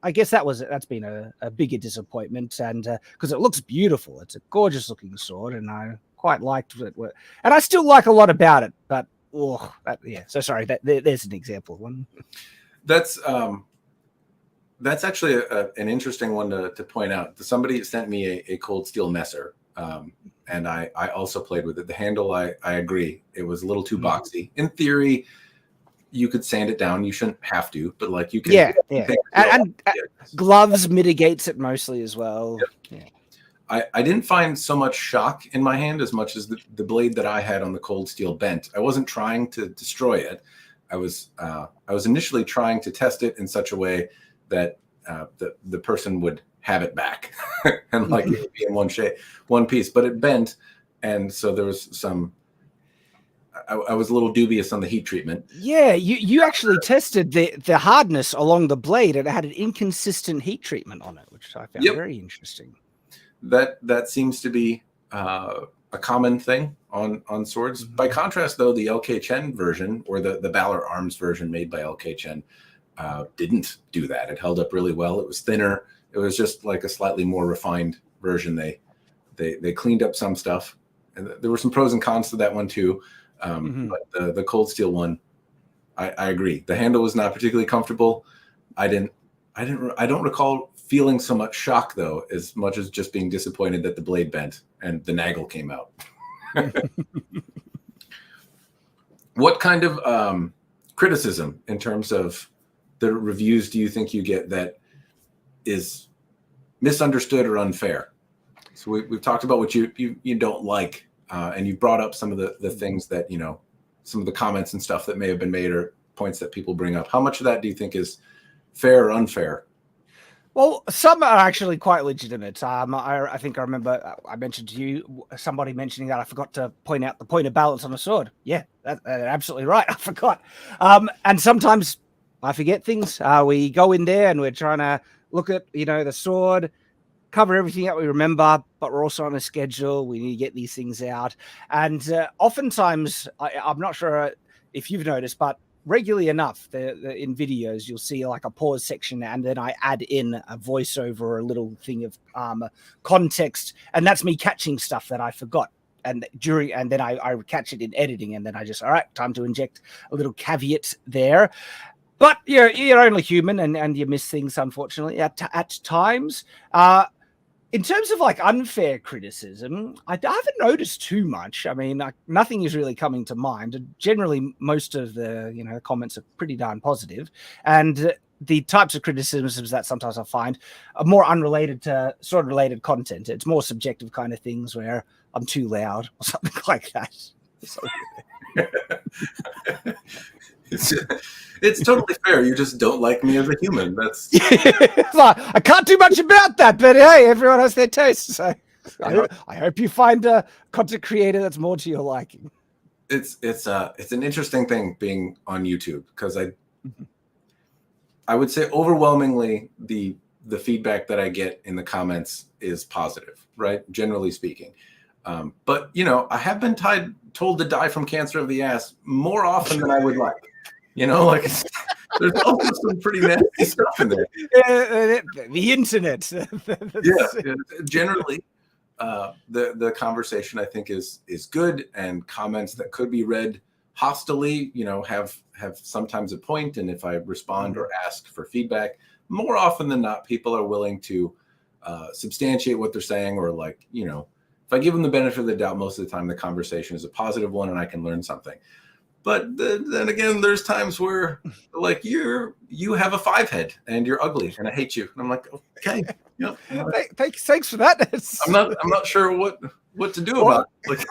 been a bigger disappointment. And because it looks beautiful. It's a gorgeous looking sword, and I quite liked it. And I still like a lot about it. But, so sorry, there's an example of one. That's actually an interesting one to point out. Somebody sent me a cold steel Messer. And I also played with it. The handle, I agree, it was a little too boxy. In theory, you could sand it down. You shouldn't have to, but like you can. Yeah. And gloves mitigates it mostly as well. Yeah. I didn't find so much shock in my hand as much as the blade that I had on the cold steel bent. I wasn't trying to destroy it. I was initially trying to test it in such a way that the person would have it back and like it would be in one piece, but it bent, and so there was some. I was a little dubious on the heat treatment. Yeah, you actually tested the hardness along the blade, and it had an inconsistent heat treatment on it, which I found very interesting. That seems to be a common thing on swords. By contrast, though, the LK Chen version, or the Valor Arms version made by LK Chen, didn't do that. It held up really well. It was thinner. It was just like a slightly more refined version. They cleaned up some stuff, and there were some pros and cons to that one too. But the cold steel one, I agree. The handle was not particularly comfortable. I don't recall feeling so much shock though, as much as just being disappointed that the blade bent and the naggle came out. What kind of criticism in terms of the reviews do you think you get that is misunderstood or unfair? So we've talked about what you don't like, and you brought up some of the things that, you know, some of the comments and stuff that may have been made or points that people bring up. How much of that do you think is fair or unfair? Well, some are actually quite legitimate. I think I remember I mentioned to you somebody mentioning that I forgot to point out the point of balance on a sword. Yeah, that's absolutely right. I forgot. And sometimes I forget things. We go in there and we're trying to look at, you know, the sword, cover everything that we remember, but we're also on a schedule. We need to get these things out. And oftentimes, I'm not sure if you've noticed, but regularly enough, in videos, you'll see like a pause section, and then I add in a voiceover or a little thing of context, and that's me catching stuff that I forgot. And then I catch it in editing, and then I just, all right, time to inject a little caveat there. But you're only human, and you miss things, unfortunately, at times. In terms of like unfair criticism, I haven't noticed too much. I mean, nothing is really coming to mind. Generally, most of the comments are pretty darn positive, and the types of criticisms that sometimes I find are more unrelated to sort of related content. It's more subjective kind of things where I'm too loud or something like that. So, it's totally fair. You just don't like me as a human. That's I can't do much about that, but hey, everyone has their tastes. So I hope you find a content creator that's more to your liking. It's an interesting thing being on YouTube, because I would say overwhelmingly the feedback that I get in the comments is positive, right? Generally speaking. But I have been told to die from cancer of the ass more often than I would like. Like there's also some pretty nasty stuff in there. The internet. Yeah. Generally, the conversation, I think, is good, and comments that could be read hostilely, have sometimes a point. And if I respond or ask for feedback, more often than not, people are willing to substantiate what they're saying, or if I give them the benefit of the doubt, most of the time the conversation is a positive one and I can learn something. But then again, there's times where you have a 5 head and you're ugly and I hate you. And I'm like, okay, thanks for that. I'm not sure what to do about it.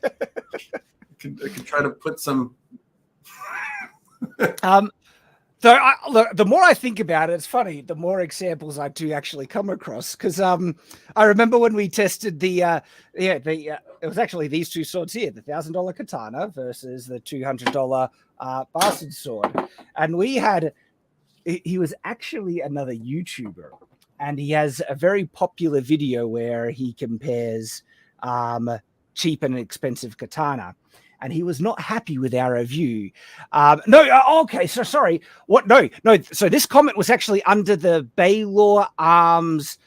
I can try to put some. So the more I think about it, it's funny, the more examples I do actually come across. Because I remember when we tested it was actually these two swords here, the $1,000 katana versus the $200 bastard sword. And he was actually another YouTuber, and he has a very popular video where he compares cheap and expensive katana. And he was not happy with our review. Okay, so sorry. What? No. So this comment was actually under the Baylor Arms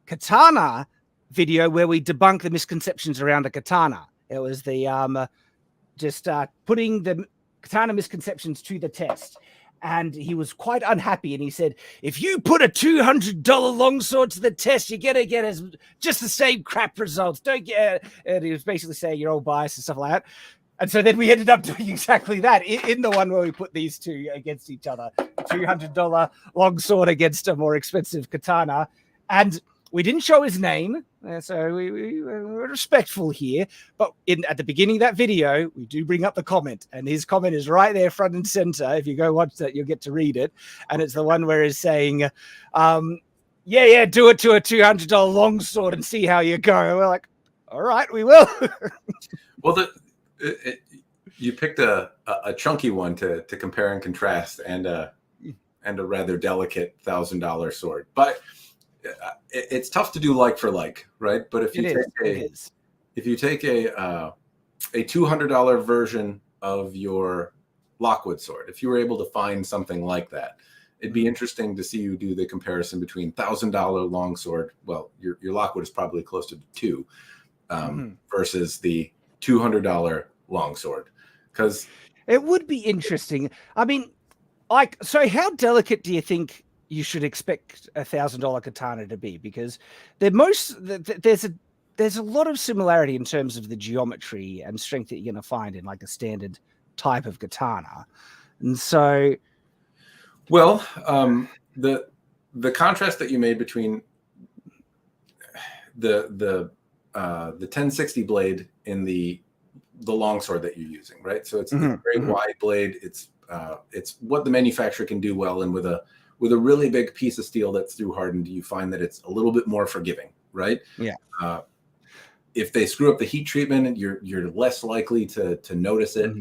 katana video where we debunk the misconceptions around the katana. It was the just putting the katana misconceptions to the test. And he was quite unhappy, and he said, if you put a $200 longsword to the test, you're going to get just the same crap results. Don't get it. And he was basically saying you're all biased and stuff like that. And so then we ended up doing exactly that in the one where we put these two against each other, $200 longsword against a more expensive katana. And we didn't show his name, so we were respectful here. But at the beginning of that video, we do bring up the comment, and his comment is right there front and center. If you go watch that, you'll get to read it. And it's the one where he's saying, do it to a $200 longsword and see how you go. And we're like, all right, we will. Well, you picked a chunky one to compare and contrast, and a rather delicate $1,000 sword. But it's tough to do like for like, right? But if you take a $200 version of your Lockwood sword, if you were able to find something like that, it'd be interesting to see you do the comparison between $1,000 longsword. Well, your Lockwood is probably close to 2, versus the $200 longsword, because it would be interesting. I mean, so how delicate do you think you should expect a $1,000 katana to be? Because there's a lot of similarity in terms of the geometry and strength that you're going to find in like a standard type of katana. And so, well, the contrast that you made between the 1060 blade in the longsword that you're using, right? So it's a very wide blade. It's what the manufacturer can do well, and with a really big piece of steel that's through hardened, you find that it's a little bit more forgiving, right? Yeah. If they screw up the heat treatment, you're less likely to notice it.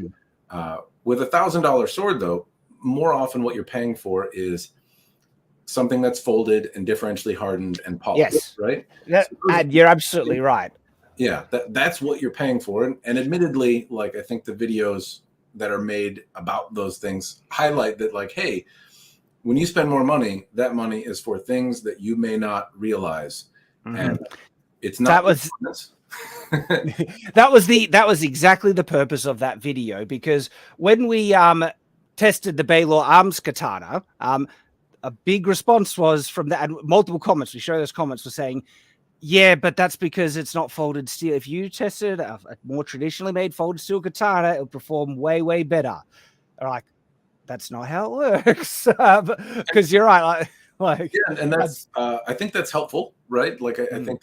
With $1,000 sword, though, more often what you're paying for is something that's folded and differentially hardened and polished, Yes. right? And you're absolutely right. Yeah, that's what you're paying for. And admittedly, like, I think the videos that are made about those things highlight that, like, hey, when you spend more money, that money is for things that you may not realize. And it's not that was exactly the purpose of that video, because when we tested the Baylor Arms Katana, a big response was from that, and multiple comments. We show those comments were saying, yeah, but that's because it's not folded steel. If you tested a more traditionally made folded steel katana, it would perform way, way better. They're like, that's not how it works. Because you're right. Yeah, and that's I think that's helpful, right? Like, I think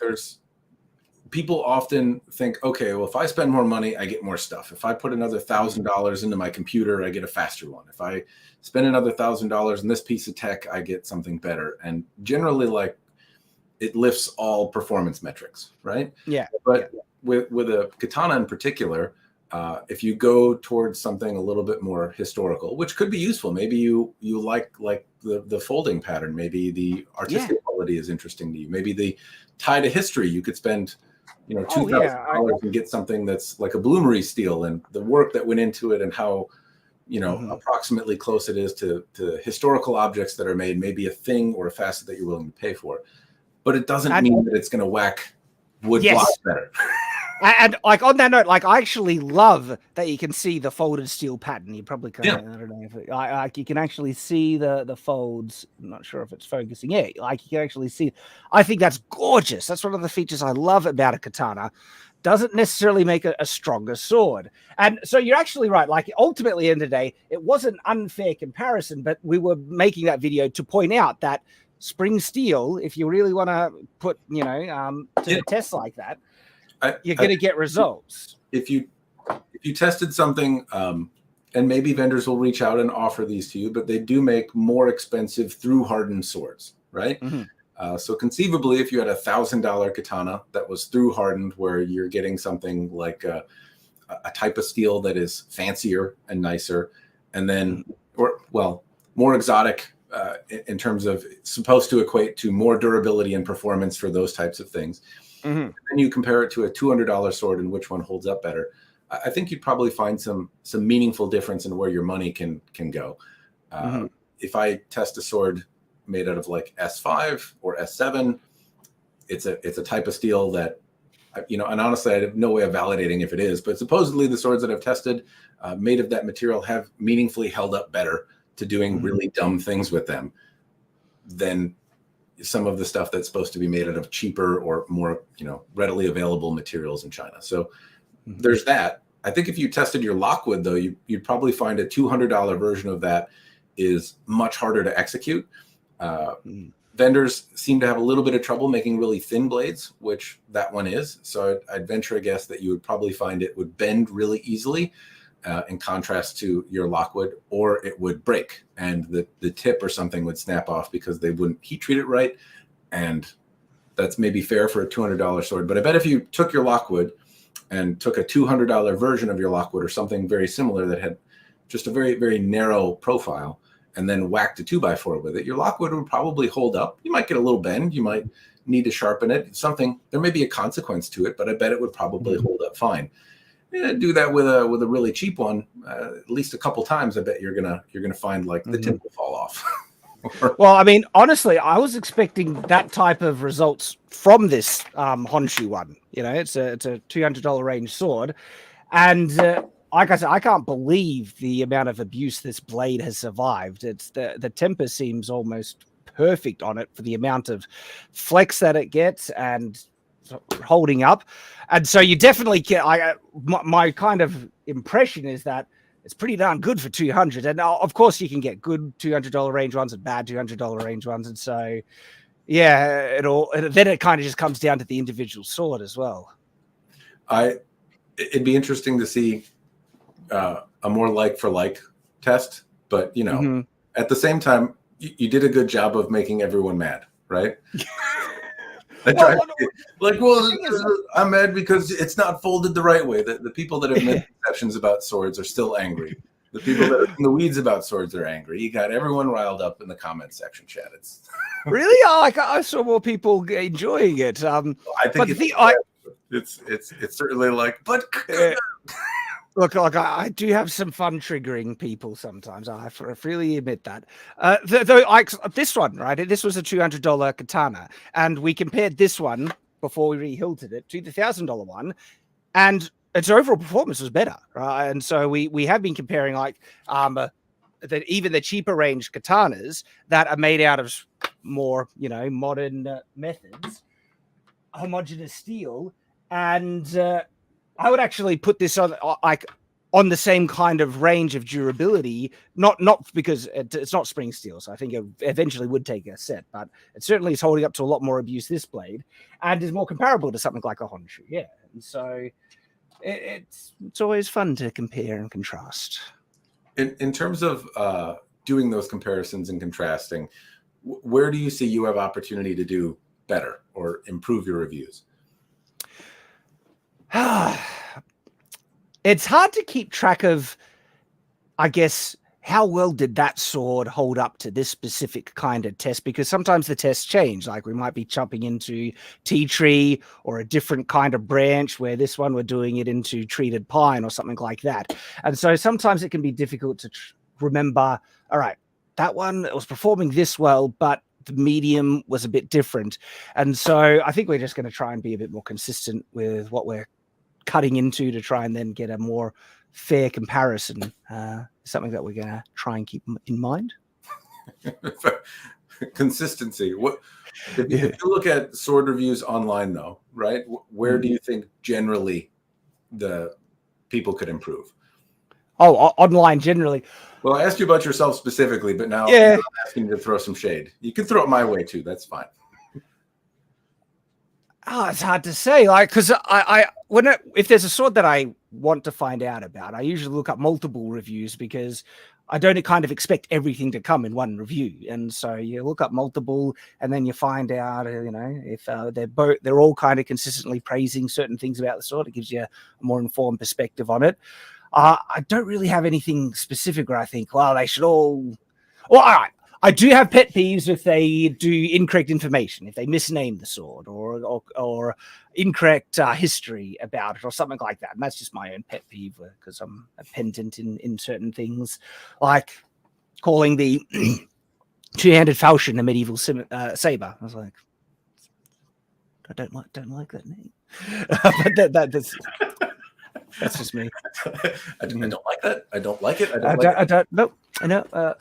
people often think, okay, well, if I spend more money, I get more stuff. If I put another $1,000 into my computer, I get a faster one. If I spend another $1,000 in this piece of tech, I get something better. And generally, like, it lifts all performance metrics, right? Yeah. But with a katana in particular, if you go towards something a little bit more historical, which could be useful, maybe you like the folding pattern, maybe the artistic quality is interesting to you, maybe the tie to history, you could spend $2,000 and get something that's like a bloomery steel, and the work that went into it and how approximately close it is to historical objects that are made, maybe a thing or a facet that you're willing to pay for. But it doesn't mean that it's going to whack wood blocks better. And like, on that note, like, I actually love that you can see the folded steel pattern. You probably can't. I don't know if like, you can actually see the folds. I'm not sure if it's focusing. Yeah, like, you can actually see. I think that's gorgeous. That's one of the features I love about a katana. Doesn't necessarily make a stronger sword. And so you're actually right. Like, ultimately, in the day, it was an unfair comparison, but we were making that video to point out that spring steel, if you really want to put, to the test like that, you're going to get results. If you tested something, and maybe vendors will reach out and offer these to you, but they do make more expensive through hardened swords, right? So conceivably, if you had $1,000 katana that was through hardened, where you're getting something like a type of steel that is fancier and nicer, and then, more exotic, in terms of supposed to equate to more durability and performance for those types of things. And then you compare it to a $200 sword and which one holds up better. I think you'd probably find some meaningful difference in where your money can go. If I test a sword made out of like S5 or S7, it's a type of steel that, and honestly, I have no way of validating if it is, but supposedly the swords that I've tested made of that material have meaningfully held up better to doing really dumb things with them than some of the stuff that's supposed to be made out of cheaper or more, readily available materials in China. So there's that. I think if you tested your Lockwood, though, you'd probably find a $200 version of that is much harder to execute. Vendors seem to have a little bit of trouble making really thin blades, which that one is. So I'd venture a guess that you would probably find it would bend really easily, in contrast to your Lockwood, or it would break and the tip or something would snap off because they wouldn't heat treat it right. And that's maybe fair for a $200 sword. But I bet if you took your Lockwood and took a $200 version of your Lockwood or something very similar that had just a very, very narrow profile, and then whacked a 2x4 with it, your Lockwood would probably hold up. You might get a little bend. You might need to sharpen it. There may be a consequence to it, but I bet it would probably hold up fine. Do that with a really cheap one, at least a couple times. I bet you're gonna find like the tip will fall off. Well, I mean, honestly, I was expecting that type of results from this Honshu one. It's a $200 range sword, and like I said, I can't believe the amount of abuse this blade has survived. It's the temper seems almost perfect on it for the amount of flex that it gets and holding up. And so you definitely get, my kind of impression is that it's pretty darn good for 200. And of course you can get good $200 range ones and bad $200 range ones. And so, Yeah, then it kind of just comes down to the individual sword as well. It'd be interesting to see a more like for like test, but at the same time, you did a good job of making everyone mad, right? I'm mad because it's not folded the right way. The people that have misconceptions about swords are still angry. The people that are in the weeds about swords are angry. You got everyone riled up in the comment section, Chad. It's really, I saw more people enjoying it. I think it's certainly like, but look, I do have some fun triggering people sometimes. I freely admit that. This one, right? This was a $200 katana, and we compared this one before we re-hilted it to the $1,000 one, and its overall performance was better, right? And so we have been comparing that even the cheaper range katanas that are made out of more modern methods, homogeneous steel, and I would actually put this on the same kind of range of durability, not because it's not spring steel, so I think it eventually would take a set, but it certainly is holding up to a lot more abuse, this blade, and is more comparable to something like a Honshu. Yeah, and so it's always fun to compare and contrast. In terms of doing those comparisons and contrasting, where do you see you have opportunity to do better or improve your reviews? It's hard to keep track of, I guess, how well did that sword hold up to this specific kind of test, because sometimes the tests change. Like we might be jumping into tea tree or a different kind of branch, where this one we're doing it into treated pine or something like that. And so sometimes it can be difficult to remember, all right, that one was performing this well, but the medium was a bit different. And so I think we're just going to try and be a bit more consistent with what we're cutting into to try and then get a more fair comparison. Something that we're going to try and keep in mind. Consistency. If you look at sword reviews online, though, right? Where do you think generally the people could improve? Oh, online generally. Well, I asked you about yourself specifically, but now I'm asking you to throw some shade. You can throw it my way too. That's fine. It's hard to say, because if there's a sword that I want to find out about, I usually look up multiple reviews, because I don't kind of expect everything to come in one review. And so you look up multiple, and then you find out, if they're all kind of consistently praising certain things about the sword. It gives you a more informed perspective on it. I don't really have anything specific where I think, well, they should all. Well, all right. I do have pet peeves if they do incorrect information, if they misname the sword or incorrect history about it or something like that. And that's just my own pet peeve, because I'm a pendant in certain things, like calling the two-handed falchion a medieval saber. I was like, I don't like that name. But that's just me. I don't like that. I don't like it. I don't. No, I know.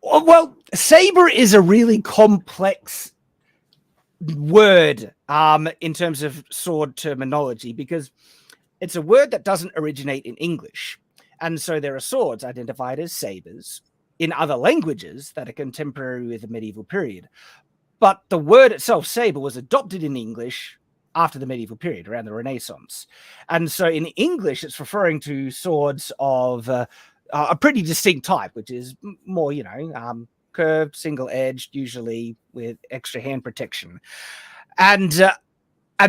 Well, saber is a really complex word in terms of sword terminology, because it's a word that doesn't originate in English. And so there are swords identified as sabers in other languages that are contemporary with the medieval period. But the word itself, saber, was adopted in English after the medieval period, around the Renaissance. And so in English, it's referring to swords of a pretty distinct type, which is more, curved, single-edged, usually with extra hand protection. And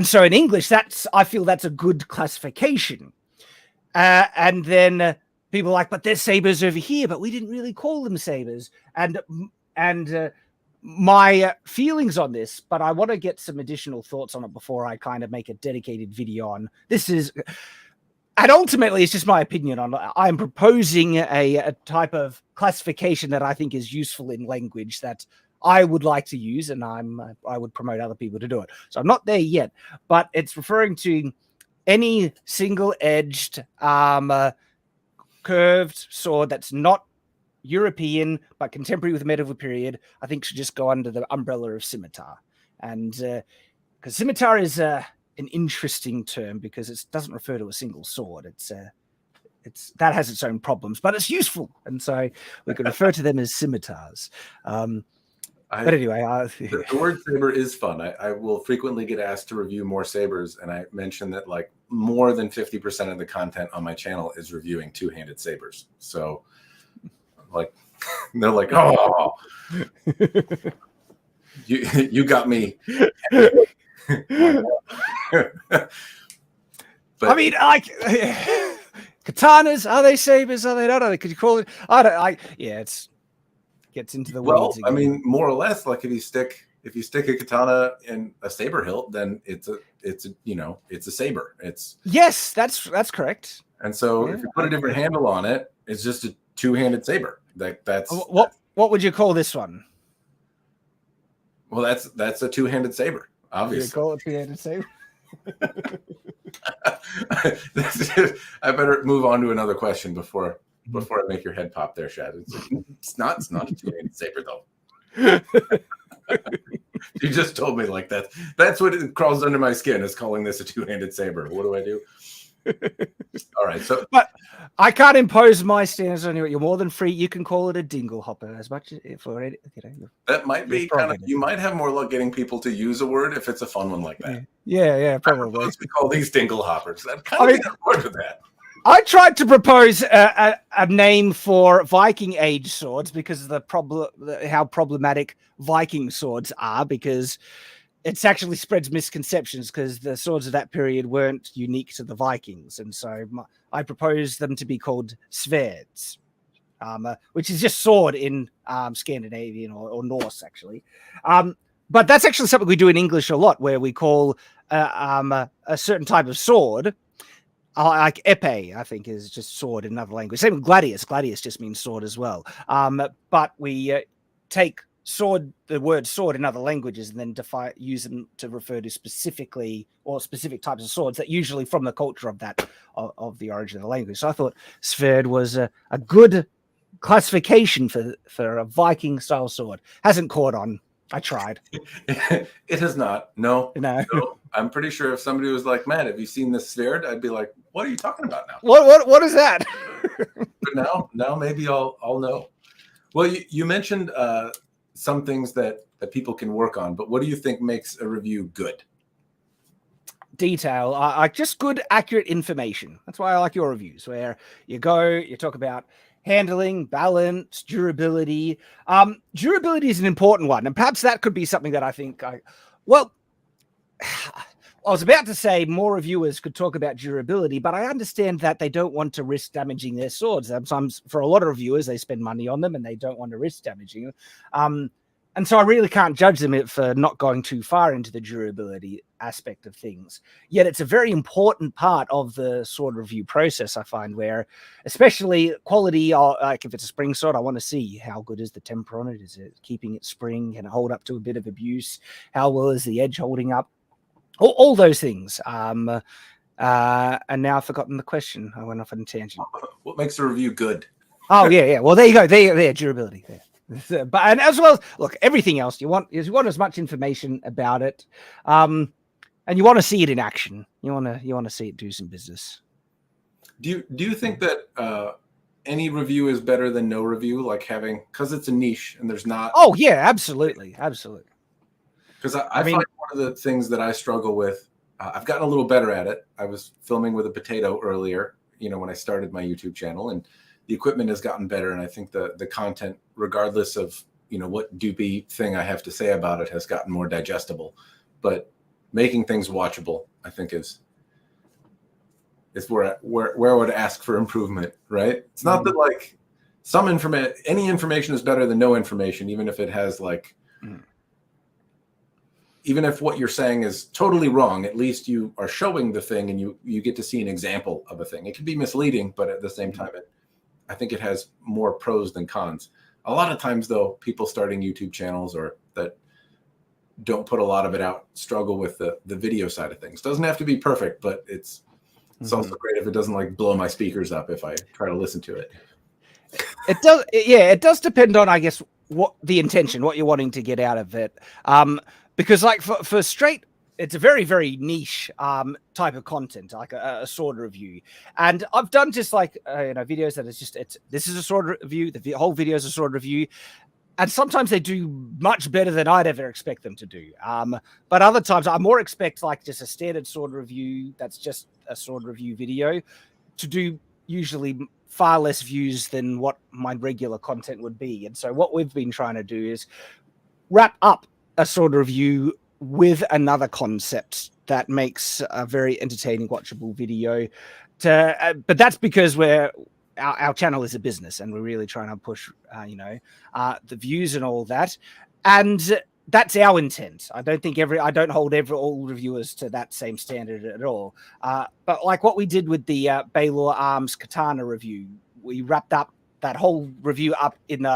so in English, I feel that's a good classification. And then people are like, but there's sabers over here, but we didn't really call them sabers. And my feelings on this, but I want to get some additional thoughts on it before I kind of make a dedicated video on this. And ultimately, it's just my opinion on it. I'm proposing a type of classification that I think is useful in language that I would like to use, and I would promote other people to do it. So I'm not there yet, but it's referring to any single-edged, curved sword that's not European but contemporary with the medieval period. I think should just go under the umbrella of scimitar, and because scimitar is an interesting term, because it doesn't refer to a single sword. It's that has its own problems, but it's useful, and so we can refer to them as scimitars. But anyway, the word saber is fun. I will frequently get asked to review more sabers, and I mentioned that like more than 50% of the content on my channel is reviewing two-handed sabers. So, like, they're like, "Oh, you got me." But, I mean, like katanas, are they sabers? Are they not? Are they, could you call it? I don't. Yeah, it's gets into the weeds again. I mean, more or less, like if you stick a katana in a saber hilt, then it's a saber. Yes, that's correct. And so if you put a different handle on it, it's just a two-handed saber. That's what would you call this one? Well, that's a two-handed saber, obviously. You call it two-handed saber? I better move on to another question before I make your head pop there, Shad. It's not a two-handed saber though. You just told me like that. That's what it crawls under my skin, is calling this a two-handed saber. What do I do? All right, but I can't impose my standards on you. You're more than free. You can call it a dingle hopper as much for it. That might be kind of. You might have more luck getting people to use a word if it's a fun one like that. Yeah, probably. We call these dingle hoppers. I'm kind of on board with that. I tried to propose a name for Viking Age swords because of how problematic Viking swords are, because it actually spreads misconceptions, because the swords of that period weren't unique to the Vikings. And so I proposed them to be called sverds, which is just sword in Scandinavian or Norse, actually. But that's actually something we do in English a lot, where we call a certain type of sword, like epee, I think, is just sword in another language. Same with gladius. Gladius just means sword as well. But we take the word sword in other languages and then use them to refer to specific types of swords that usually from the culture of the origin of the language. So I thought sverd was a good classification for a Viking style sword. Hasn't caught on. I tried. It has not. No. I'm pretty sure if somebody was like, "Man, have you seen this sverd?" I'd be like, "What are you talking about now?" What is that? But now maybe I'll know. Well, you mentioned some things that people can work on, but what do you think makes a review good? Detail, just good, accurate information. That's why I like your reviews, where you talk about handling, balance, durability. Durability is an important one, and perhaps that could be something that I think I was about to say more reviewers could talk about durability, but I understand that they don't want to risk damaging their swords. Sometimes for a lot of reviewers, they spend money on them and they don't want to risk damaging them. And so I really can't judge them for not going too far into the durability aspect of things. Yet it's a very important part of the sword review process, I find, where especially quality, like if it's a spring sword, I want to see how good is the temper on it. Is it keeping its spring? Can it hold up to a bit of abuse? How well is the edge holding up? All those things. And now I've forgotten the question. I went off on a tangent. What makes a review good? Oh, yeah. Well, there you go. There, durability. There. But and as well as look, everything else you want as much information about it, and you want to see it in action. You want to see it do some business. Do you think that any review is better than no review? Like because it's a niche and there's not. Oh yeah, absolutely. Because I find one of the things that I struggle with. I've gotten a little better at it. I was filming with a potato earlier, when I started my YouTube channel, and the equipment has gotten better, and I think the content, regardless of what doopy thing I have to say about it, has gotten more digestible. But making things watchable, I think, is where I would ask for improvement. Right? It's not that like any information is better than no information, even if it has even if what you're saying is totally wrong. At least you are showing the thing, and you get to see an example of a thing. It can be misleading, but at the same time, I think it has more pros than cons. A lot of times, though, people starting YouTube channels or that don't put a lot of it out struggle with the video side of things. Doesn't have to be perfect, but it's also great if it doesn't blow my speakers up if I try to listen to it. It does. Yeah, it does depend on, I guess, what the intention, what you're wanting to get out of it. Because for straight, it's a very, very niche type of content, like a sword review. And I've done just videos that this is a sword review. The whole video is a sword review. and sometimes they do much better than I'd ever expect them to do. But other times I more expect like just a standard sword review that's just a sword review video to do usually far less views than what my regular content would be. And so what we've been trying to do is wrap up a sword review with another concept that makes a very entertaining, watchable video. But that's because our channel is a business, and we're really trying to push, the views and all that. And that's our intent. I don't hold all reviewers to that same standard at all. But like what we did with the Baylor Arms Katana review, we wrapped up that whole review up in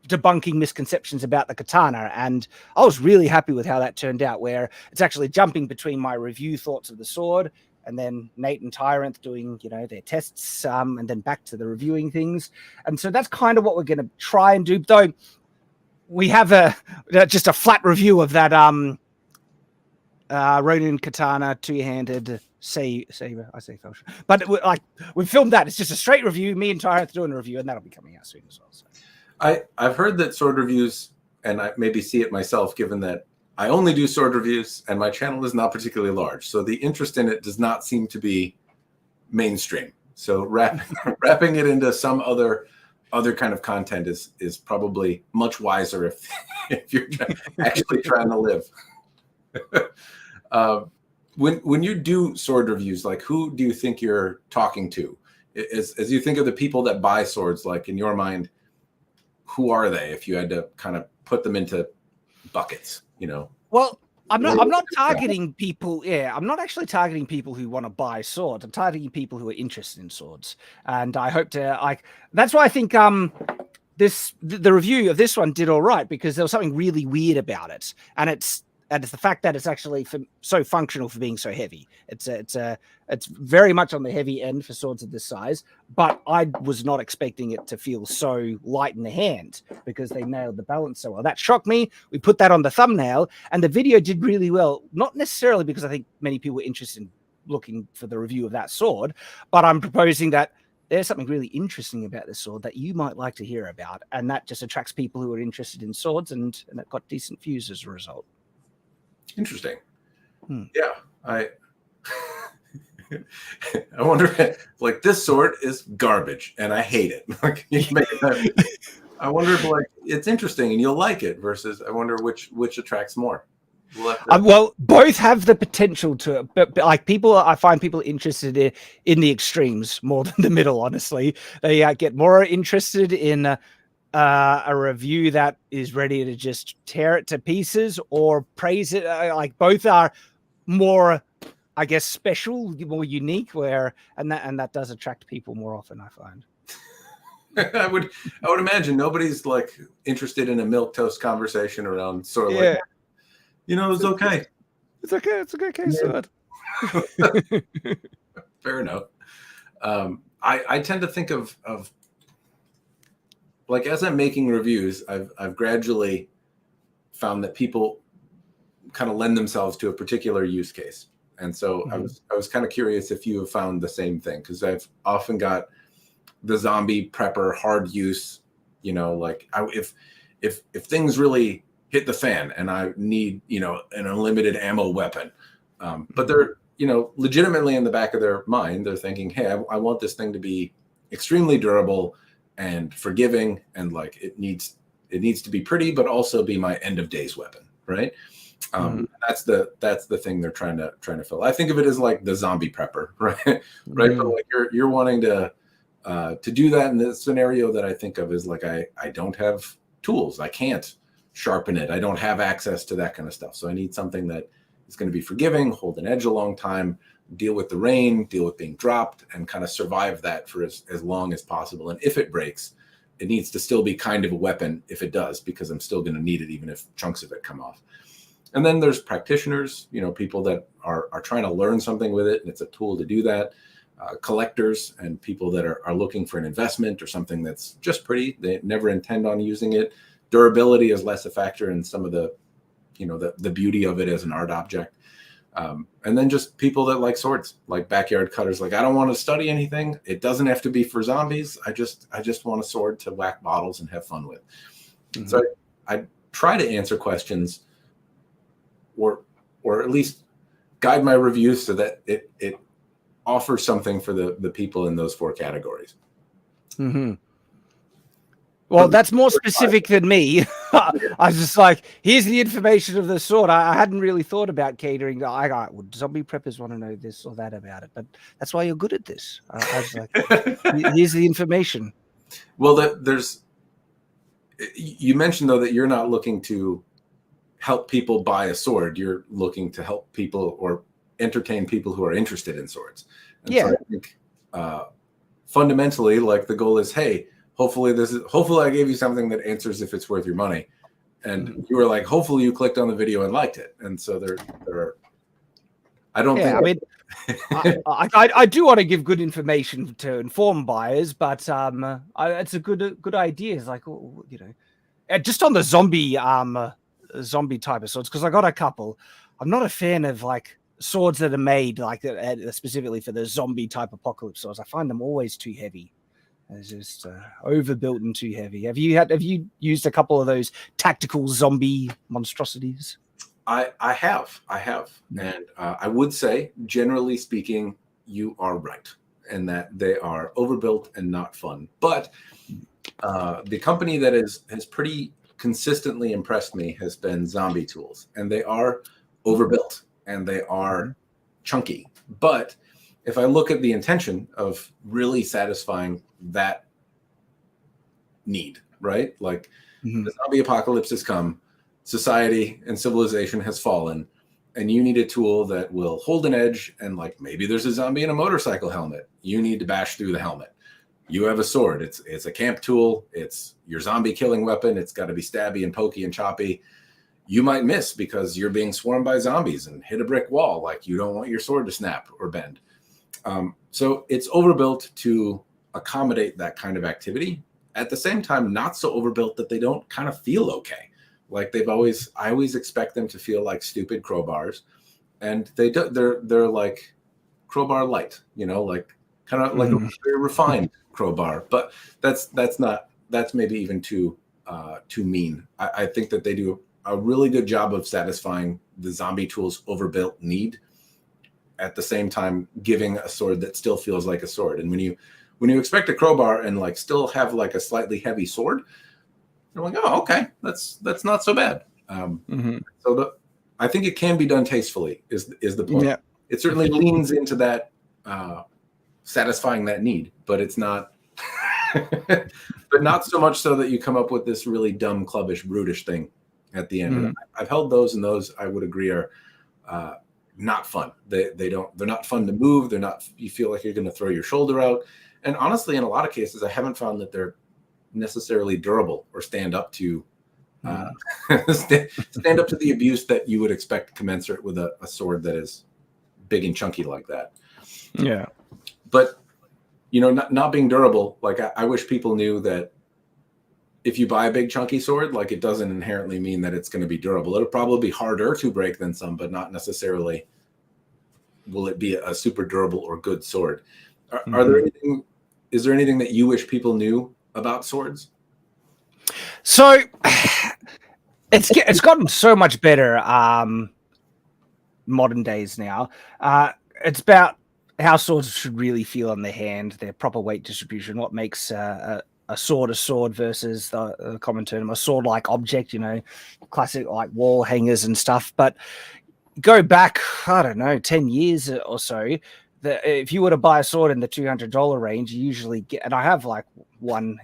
debunking misconceptions about the katana, and I was really happy with how that turned out, where it's actually jumping between my review thoughts of the sword and then Nate and Tyrant doing their tests, and then back to the reviewing things. And so that's kind of what we're going to try and do, though we have just a flat review of that Ronin katana two-handed saber. I say fashion, but we filmed that. It's just a straight review, me and Tyrant doing a review, and that'll be coming out soon as well. So. I've heard that sword reviews, and I maybe see it myself, given that I only do sword reviews and my channel is not particularly large. So the interest in it does not seem to be mainstream. So wrapping it into some other kind of content is probably much wiser if you're actually trying to live. When you do sword reviews, like who do you think you're talking to? As you think of the people that buy swords, like in your mind, who are they if you had to kind of put them into buckets, Well, I'm not targeting people. Yeah, I'm not actually targeting people who want to buy swords. I'm targeting people who are interested in swords. And I hope that's why I think the review of this one did all right, because there was something really weird about it. And it's the fact that it's actually so functional for being so heavy. It's very much on the heavy end for swords of this size, but I was not expecting it to feel so light in the hand, because they nailed the balance so well. That shocked me. We put that on the thumbnail, and the video did really well, not necessarily because I think many people were interested in looking for the review of that sword, but I'm proposing that there's something really interesting about this sword that you might like to hear about, and that just attracts people who are interested in swords, and it got decent views as a result. Interesting. Yeah, I wonder, like, this sword is garbage and I hate it. I wonder if it's interesting and you'll like it, versus I wonder which attracts more. Well, both have the potential to, but like I find people interested in the extremes more than the middle. Honestly, they get more interested in a review that is ready to just tear it to pieces or praise it. Both are more, I guess, special, more unique, and that does attract people more often, I find. I would imagine nobody's interested in a milquetoast conversation around sort of it's okay. It's okay. It's a good case sword. Fair enough. I tend to think of as I'm making reviews, I've gradually found that people kind of lend themselves to a particular use case. And so I was kind of curious if you have found the same thing, because I've often got the zombie prepper hard use, if things really hit the fan and I need, an unlimited ammo weapon. But they're, legitimately in the back of their mind, they're thinking, hey, I want this thing to be extremely durable and forgiving, and it needs to be pretty, but also be my end of days weapon, right? That's the thing they're trying to fill. I think of it as like the zombie prepper, right? Right. But you're wanting to do that in this scenario that I think of is I don't have tools, I can't sharpen it, I don't have access to that kind of stuff. So I need something that is going to be forgiving, hold an edge a long time, deal with the rain, deal with being dropped, and kind of survive that for as long as possible. And if it breaks, it needs to still be kind of a weapon if it does, because I'm still going to need it even if chunks of it come off. And then there's practitioners, people that are trying to learn something with it, and it's a tool to do that. Collectors and people that are looking for an investment or something that's just pretty. They never intend on using it. Durability is less a factor, and some of the beauty of it as an art object. And then just people that like swords, like backyard cutters. I don't want to study anything. It doesn't have to be for zombies. I just want a sword to whack bottles and have fun with. Mm-hmm. So I try to answer questions, or at least guide my reviews so that it offers something for the people in those 4 categories. Mm-hmm. Well, that's more specific than me. I was just like, here's the information of the sword. I hadn't really thought about catering. Would zombie preppers want to know this or that about it? But that's why you're good at this. I was like, here's the information. Well, you mentioned, though, that you're not looking to help people buy a sword. You're looking to help people or entertain people who are interested in swords. And so I think fundamentally, like, the goal is, hey, hopefully I gave you something that answers if it's worth your money. And you were like, hopefully you clicked on the video and liked it. And so there are, I don't think. I mean, I do want to give good information to inform buyers, but it's a good idea. It's like, you know, just on the zombie type of swords, because I got a couple. I'm not a fan of like swords that are made like specifically for the zombie type apocalypse swords. I find them always too heavy. It's just overbuilt and too heavy. Have you used a couple of those tactical zombie monstrosities? I have, and I would say, generally speaking, you are right, and that they are overbuilt and not fun. But the company that has pretty consistently impressed me has been Zombie Tools, and they are overbuilt and they are chunky. But if I look at the intention of really satisfying that need, right? Like, the zombie apocalypse has come, society and civilization has fallen, and you need a tool that will hold an edge, and like, maybe there's a zombie in a motorcycle helmet. You need to bash through the helmet. You have a sword. It's a camp tool. It's your zombie killing weapon. It's got to be stabby and pokey and choppy. You might miss because you're being swarmed by zombies and hit a brick wall. Like, you don't want your sword to snap or bend. So it's overbuilt to accommodate that kind of activity. At the same time, not so overbuilt that they don't kind of feel okay. Like, I always expect them to feel like stupid crowbars, and they do. They're like crowbar light, you know, like kind of like a very refined crowbar. But that's maybe even too mean. I think that they do a really good job of satisfying the Zombie Tools overbuilt need, at the same time giving a sword that still feels like a sword. And when you expect a crowbar and like still have like a slightly heavy sword, you're like, oh, okay, that's not so bad. So I think it can be done tastefully is the point. Yeah. It certainly leans into that satisfying that need, but it's not but not so much so that you come up with this really dumb, clubbish, brutish thing at the end. I've held those, and those I would agree are not fun. They're not fun to move. You feel like you're going to throw your shoulder out. And honestly, in a lot of cases, I haven't found that they're necessarily durable or stand up to stand up to the abuse that you would expect commensurate with a sword that is big and chunky like that. Yeah. But, you know, not being durable, like I wish people knew that if you buy a big chunky sword, like, it doesn't inherently mean that it's going to be durable. It'll probably be harder to break than some, but not necessarily will it be a super durable or good sword. Is there anything that you wish people knew about swords? So it's gotten so much better modern days now. It's about how swords should really feel on the hand, their proper weight distribution, what makes a sword versus the common term, a sword-like object, you know, classic like wall hangers and stuff. But go back, I don't know, 10 years or so, if you were to buy a sword in the $200 range, you usually get, and I have like one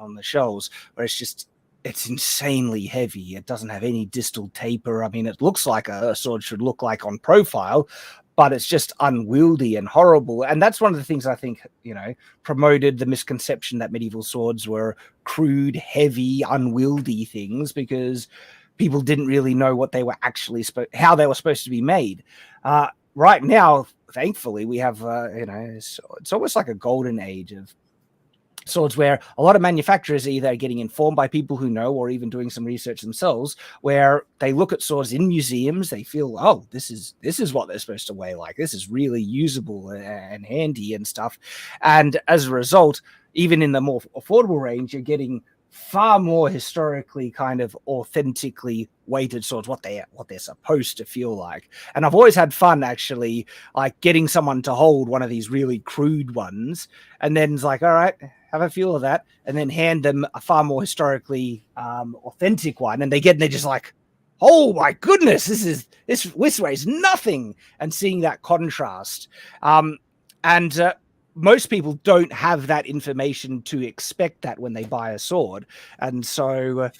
on the shelves, where it's insanely heavy. It doesn't have any distal taper. I mean, it looks like a sword should look like on profile, but it's just unwieldy and horrible. And that's one of the things I think, you know, promoted the misconception that medieval swords were crude, heavy, unwieldy things, because people didn't really know what they were actually how they were supposed to be made. Right now, thankfully, we have, you know, it's almost like a golden age of swords, where a lot of manufacturers are either getting informed by people who know, or even doing some research themselves, where they look at swords in museums, they feel, oh, this is what they're supposed to weigh like. This is really usable and handy and stuff. And as a result, even in the more affordable range, you're getting far more historically kind of authentically weighted swords, what they're supposed to feel like. And I've always had fun actually, like getting someone to hold one of these really crude ones, and then it's like, all right, have a feel of that, and then hand them a far more historically authentic one, and they're just like, oh my goodness, this weighs nothing, and seeing that contrast. And most people don't have that information to expect that when they buy a sword, and so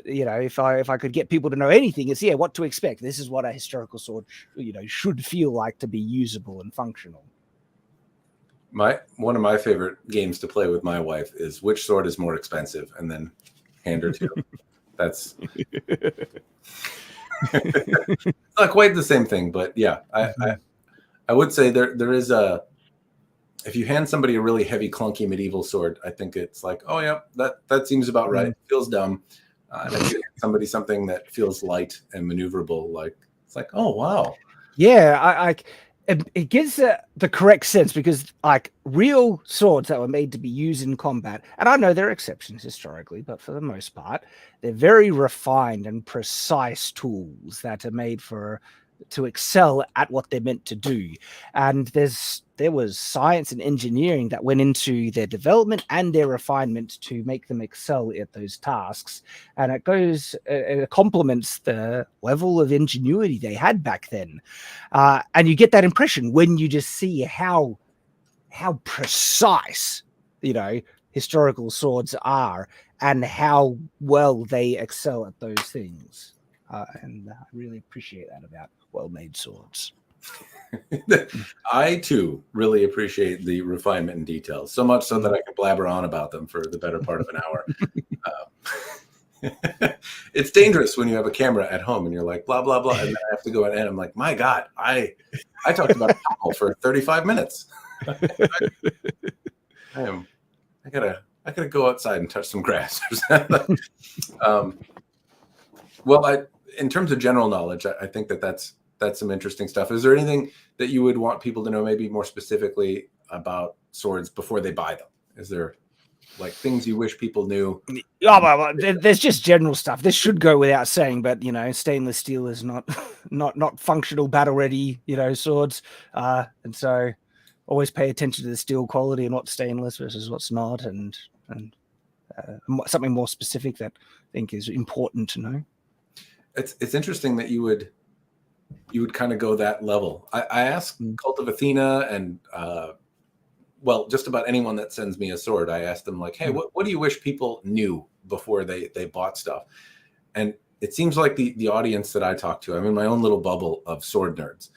you know, if I could get people to know anything, it's what to expect. This is what a historical sword, should feel like to be usable and functional. One of my favorite games to play with my wife is which sword is more expensive, and then hand her two. That's it's not quite the same thing, but yeah, I would say there is a. If you hand somebody a really heavy, clunky medieval sword, I think it's like, oh yeah, that seems about right. It feels dumb. And if you hand somebody something that feels light and maneuverable, like it's like, oh wow, yeah, it gives the correct sense, because like real swords that were made to be used in combat, and I know there are exceptions historically, but for the most part, they're very refined and precise tools that are made to excel at what they're meant to do. And there was science and engineering that went into their development and their refinement to make them excel at those tasks. And it complements the level of ingenuity they had back then. And you get that impression when you just see how precise, historical swords are, and how well they excel at those things. And I really appreciate that about well-made swords. I too really appreciate the refinement and details, so much so that I can blabber on about them for the better part of an hour. It's dangerous when you have a camera at home and you're like blah blah blah, and then I have to go and I'm like, my God, I talked about a pommel for 35 minutes. I gotta go outside and touch some grass. Well, in terms of general knowledge, I think that's some interesting stuff. Is there anything that you would want people to know, maybe more specifically about swords before they buy them? Is there like things you wish people knew? Oh, well, there's just general stuff. This should go without saying, but stainless steel is not functional, battle ready, swords, and so always pay attention to the steel quality and what's stainless versus what's not, and something more specific that I think is important to know. It's interesting that you would kind of go that level. I ask Cult of Athena and well, just about anyone that sends me a sword, I ask them like, hey, what do you wish people knew before they bought stuff? And it seems like the audience that I talk to, I'm in my own little bubble of sword nerds,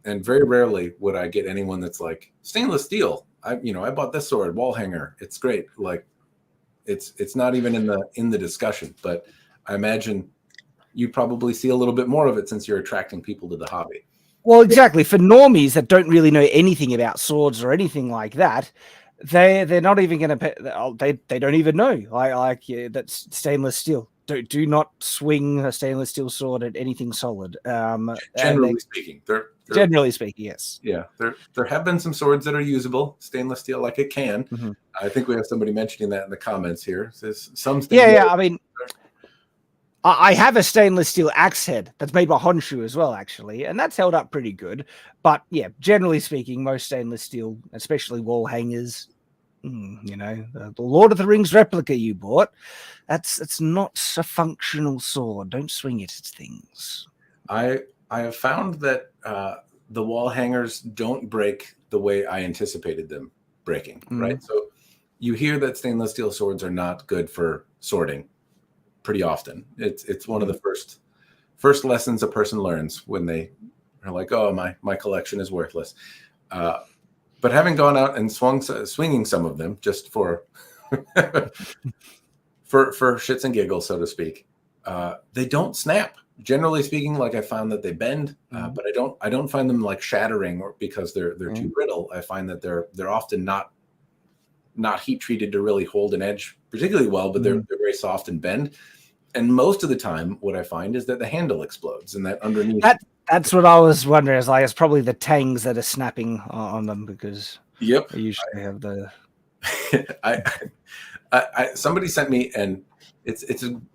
and very rarely would I get anyone that's like, stainless steel, I bought this sword, wall hanger, it's great. Like it's not even in the discussion, but I imagine you probably see a little bit more of it since you're attracting people to the hobby. Well, exactly. For normies that don't really know anything about swords or anything like that, they're not even going to. They don't even know. That's stainless steel. Do not swing a stainless steel sword at anything solid. Generally speaking, generally speaking, yes. Yeah, there have been some swords that are usable stainless steel, like it can. Mm-hmm. I think we have somebody mentioning that in the comments here. Says some. Yeah. I mean, I have a stainless steel axe head that's made by Honshu as well, actually, and that's held up pretty good. But yeah, generally speaking, most stainless steel, especially wall hangers, the Lord of the Rings replica you bought, it's not a functional sword. Don't swing it at things. I have found that the wall hangers don't break the way I anticipated them breaking. Right, so you hear that stainless steel swords are not good for sorting. Pretty often, it's one of the first lessons a person learns when they are like, "Oh, my collection is worthless." But having gone out and swinging some of them just for shits and giggles, so to speak, they don't snap. Generally speaking, like I found that they bend, but I don't find them like shattering or because they're too brittle. I find that they're often not heat treated to really hold an edge particularly well, but they're very soft and bend. And most of the time, what I find is that the handle explodes and that underneath. That's what I was wondering. It's probably the tangs that are snapping on them because yep, I usually have the Somebody sent me, and it's an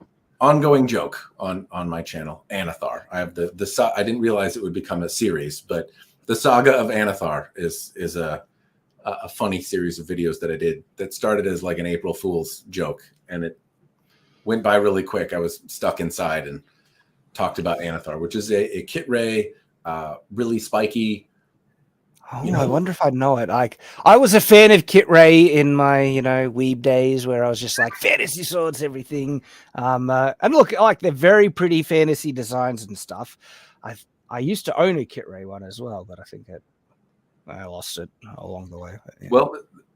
ongoing joke on my channel, Anathar. I have I didn't realize it would become a series, but the Saga of Anathar is a funny series of videos that I did that started as like an April Fool's joke, and it went by really quick. I was stuck inside and talked about Anathar, which is a kit ray, really spiky. Oh, I wonder if I know it. Like, I was a fan of Kit Ray in my, weeb days, where I was just like fantasy swords, everything. And look, like, they're very pretty fantasy designs and stuff. I used to own a Kit Ray one as well, but I think I lost it along the way. Yeah. Well,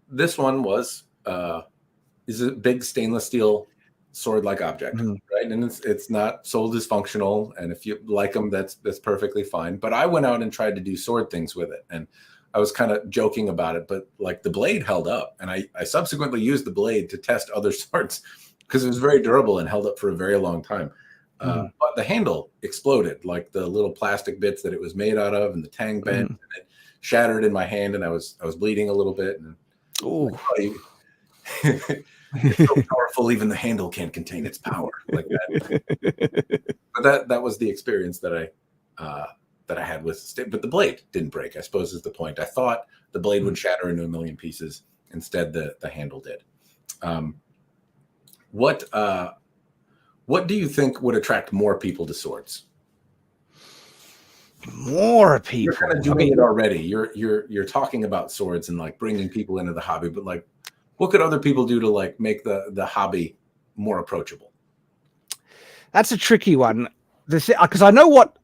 this one is a big stainless steel sword-like object, right? And it's not sold as functional, and if you like them, that's perfectly fine. But I went out and tried to do sword things with it, and I was kind of joking about it, but like the blade held up, and I subsequently used the blade to test other swords because it was very durable and held up for a very long time. But the handle exploded, like the little plastic bits that it was made out of, and the tang bent, and it shattered in my hand, and I was bleeding a little bit. And it's so powerful, even the handle can't contain its power, like that. But that was the experience that I had with it. But the blade didn't break, I suppose, is the point. I thought the blade would shatter into a million pieces. Instead, the handle did. What do you think would attract more people to swords? More people. You're kind of doing it already. You're talking about swords and like bringing people into the hobby, but like, what could other people do to like make the hobby more approachable? That's a tricky one. Because I know what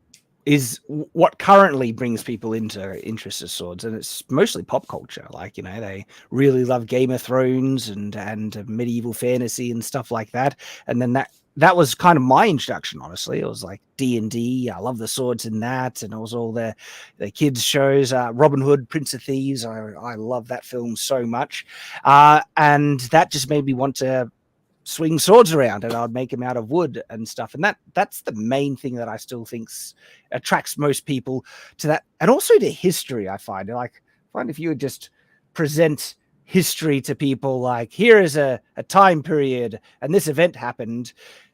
currently brings people into interest in swords, and it's mostly pop culture. Like, they really love Game of Thrones and medieval fantasy and stuff like that. And then that was kind of my introduction, honestly. It was like D&D. I love the swords in that, and it was all the kids shows. Robin Hood, Prince of Thieves. I love that film so much, and that just made me want to swing swords around, and I'd make them out of wood and stuff. And that's the main thing that I still think attracts most people to that, and also to history. I find if you would just present history to people, like, here is a time period and this event happened,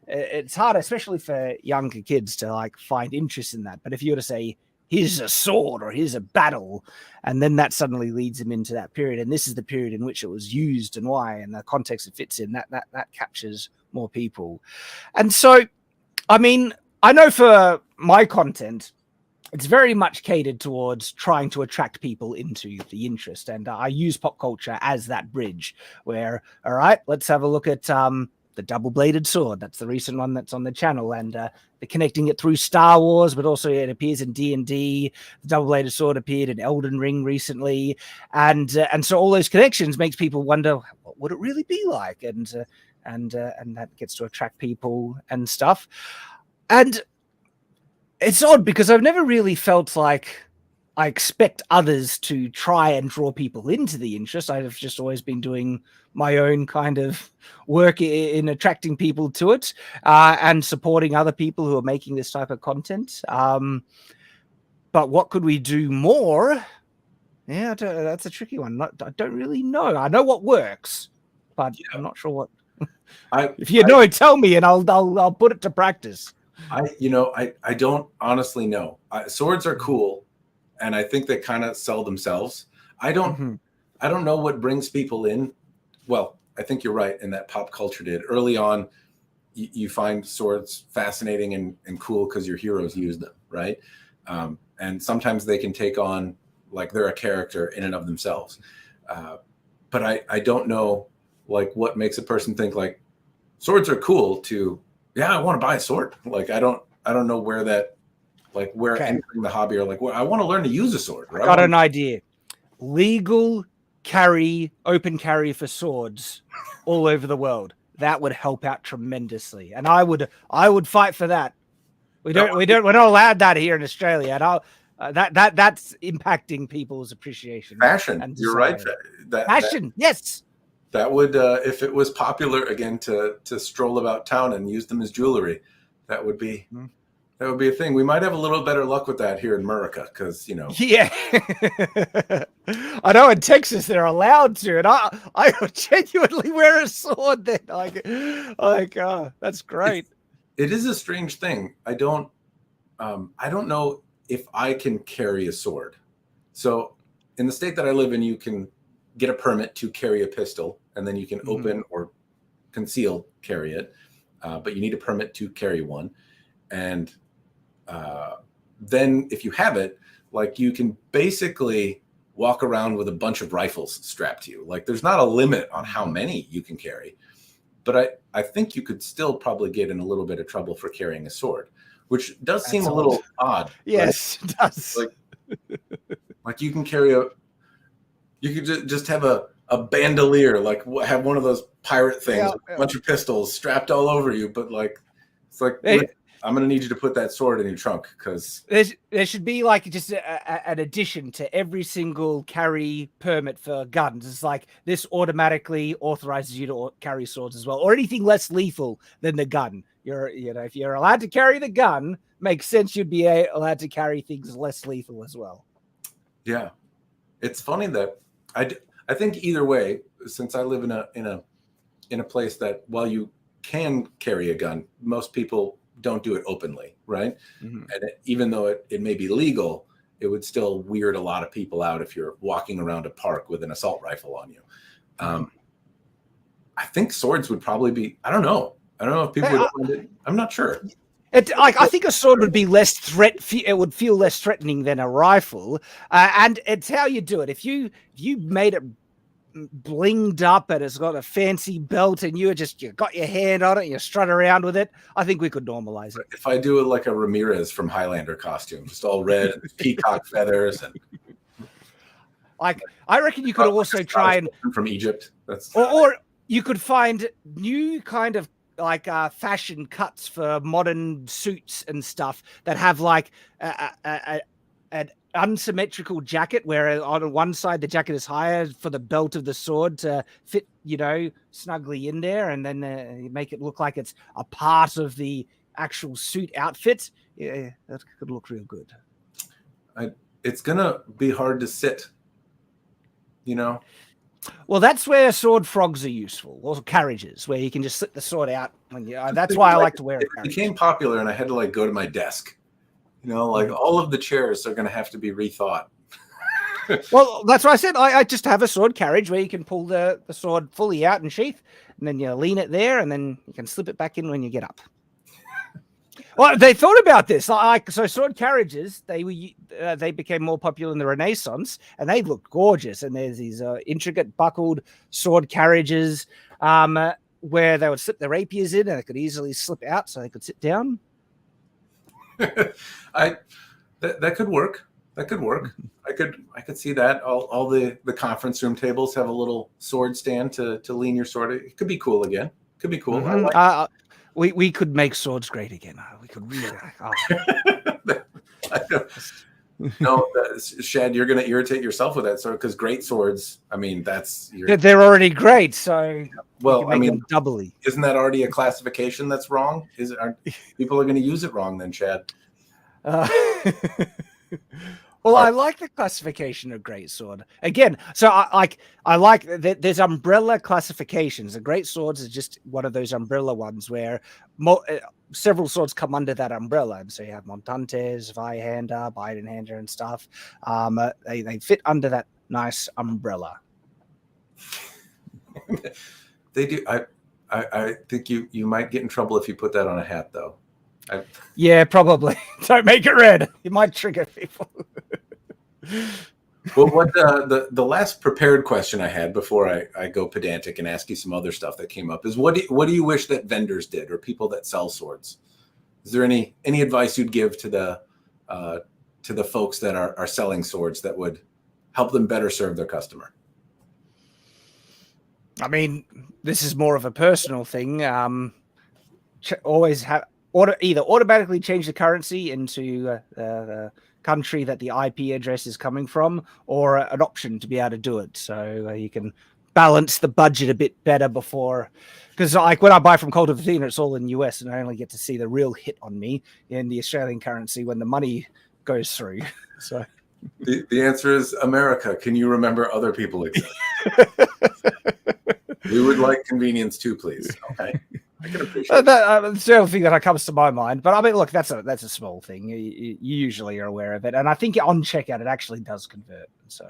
it's hard, especially for younger kids, to like find interest in that. But if you were to say, here's a sword or here's a battle, and then that suddenly leads them into that period, and this is the period in which it was used and why, and the context it fits in, that captures more people. And so, I mean, I know for my content, it's very much catered towards trying to attract people into the interest, and I use pop culture as that bridge where, all right, let's have a look at the double-bladed sword. That's the recent one that's on the channel, and they're connecting it through Star Wars, but also it appears in D&D. The double-bladed sword appeared in Elden Ring recently, and so all those connections makes people wonder, what would it really be like? And that gets to attract people and stuff. And it's odd because I've never really felt like I expect others to try and draw people into the interest. I've just always been doing my own kind of work in attracting people to it, and supporting other people who are making this type of content. But what could we do more? Yeah, that's a tricky one. I don't really know. I know what works, but I'm not sure what. If you know, tell me, and I'll put it to practice. I don't honestly know. Swords are cool, and I think they kind of sell themselves. I don't know what brings people in. Well, I think you're right in that pop culture did. Early on, you find swords fascinating and cool because your heroes use them, right? And sometimes they can take on, like, they're a character in and of themselves. But I don't know, like, what makes a person think, like, swords are cool to, yeah, I want to buy a sword. Like, I don't know where that, like, where entering the hobby, or like, well, I want to learn to use a sword. I got an idea. Legal open carry for swords all over the world. That would help out tremendously, and I would fight for that. We're not allowed that here in Australia, and that's impacting people's appreciation. Fashion, and you're right. Fashion, yes. That would, if it was popular again to stroll about town and use them as jewelry, that would be That would be a thing. We might have a little better luck with that here in America because, Yeah. I know in Texas they're allowed to, and I genuinely wear a sword then. That's great. it is a strange thing. I don't know if I can carry a sword. So in the state that I live in, you can get a permit to carry a pistol, and then you can open or conceal carry it. But you need a permit to carry one. And then if you have it, like you can basically walk around with a bunch of rifles strapped to you. Like there's not a limit on how many you can carry. But I think you could still probably get in a little bit of trouble for carrying a sword, which does seem a little odd. Yes, it does. Like you can you could just have a bandolier, like have one of those pirate things, a bunch of pistols strapped all over you. But it's like, I'm going to need you to put that sword in your trunk because there should be like just an addition to every single carry permit for guns. It's like this automatically authorizes you to carry swords as well, or anything less lethal than the gun. If you're allowed to carry the gun, makes sense. You'd be allowed to carry things less lethal as well. Yeah, it's funny that I think either way, since I live in a place that while you can carry a gun, most people don't do it openly, right? And even though it may be legal, it would still weird a lot of people out if you're walking around a park with an assault rifle on you. I think swords would probably be, I don't know if people would find it. I'm not sure. I think a sword would be it would feel less threatening than a rifle. And it's how you do it. If you made it blinged up and it's got a fancy belt and you got your hand on it and you strut around with it, I think we could normalize it. If I do it like a Ramirez from Highlander costume, just all red and peacock feathers, and I reckon you could also try and from Egypt. Or you could find new kind of fashion cuts for modern suits and stuff that have like an unsymmetrical jacket where on one side the jacket is higher for the belt of the sword to fit snugly in there, and then you make it look like it's a part of the actual suit outfit. Yeah, that could look real good. It's gonna be hard to sit, Well, that's where sword frogs are useful, or carriages, where you can just slip the sword out. That's why I like to wear it. It became popular, and I had to go to my desk. All of the chairs are going to have to be rethought. Well, that's why I said I just have a sword carriage where you can pull the sword fully out and sheath, and then you lean it there, and then you can slip it back in when you get up. Well, they thought about this. So sword carriages, they became more popular in the Renaissance, and they look gorgeous. And there's these intricate buckled sword carriages where they would slip their rapiers in, and they could easily slip out, so they could sit down. That could work. That could work. I could see that. All the conference room tables have a little sword stand to lean your sword. It could be cool again. Could be cool. We could make swords great again. We could really. No, Shad, you're going to irritate yourself with that sword because great swords. I mean, they're already great. So doubly. Isn't that already a classification that's wrong? People are going to use it wrong then, Shad? Well, I like the classification of great sword again. So I like that there's umbrella classifications. The great swords is just one of those umbrella ones where several swords come under that umbrella. And so you have Montantes, Zweihander, Beidenhander, and stuff. They fit under that nice umbrella. They do. I think you might get in trouble if you put that on a hat, though. Yeah, probably. Don't make it red. You might trigger people. Well, what the last prepared question I had before I go pedantic and ask you some other stuff that came up is what do you wish that vendors did or people that sell swords? Is there any advice you'd give to the folks that are selling swords that would help them better serve their customer? I mean, this is more of a personal thing. Always have either automatically change the currency into the country that the IP address is coming from, or an option to be able to do it. So you can balance the budget a bit better before, because like when I buy from Cult of Athena, it's all in US, and I only get to see the real hit on me in the Australian currency when the money goes through. So the answer is America. Can you remember other people exist? We would like convenience too, please. Okay, I can appreciate that's the only thing that comes to my mind. But I mean, look, that's a small thing. You usually are aware of it, and I think on checkout it actually does convert. So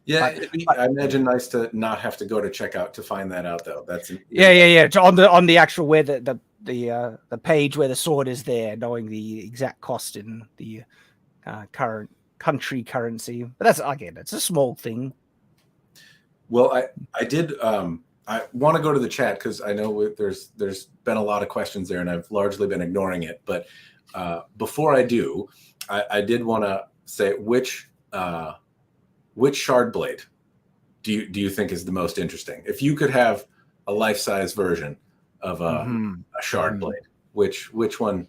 yeah, it'd be, I imagine nice to not have to go to checkout to find that out, though. That's yeah. On the actual where the page where the sword is there, knowing the exact cost in the current country currency. But that's again, it's a small thing. Well, I did. I want to go to the chat because I know there's been a lot of questions there, and I've largely been ignoring it. But before I do, I did want to say which shard blade do you think is the most interesting? If you could have a life-size version of a shard blade, which one?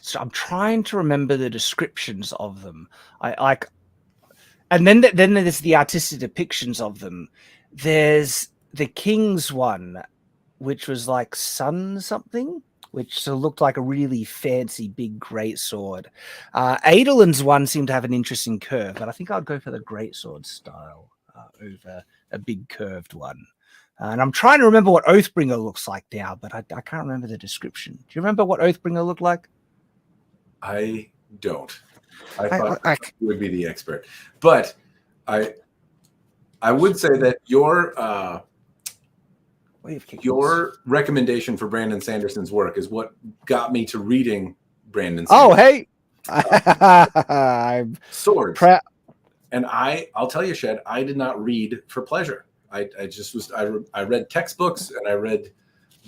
So I'm trying to remember the descriptions of them. I like. And then there's the artistic depictions of them. There's the King's one, which was like sun something, which looked like a really fancy big great sword. Adolin's one seemed to have an interesting curve, but I think I'd go for the great sword style over a big curved one. And I'm trying to remember what Oathbringer looks like now, but I can't remember the description. Do you remember what Oathbringer looked like? I don't. I thought you would be the expert, but I would say that your recommendation for Brandon Sanderson's work is what got me to reading Brandon Sanderson. Oh, hey, I'm swords. And I'll tell you, Shad, I did not read for pleasure. I read textbooks and I read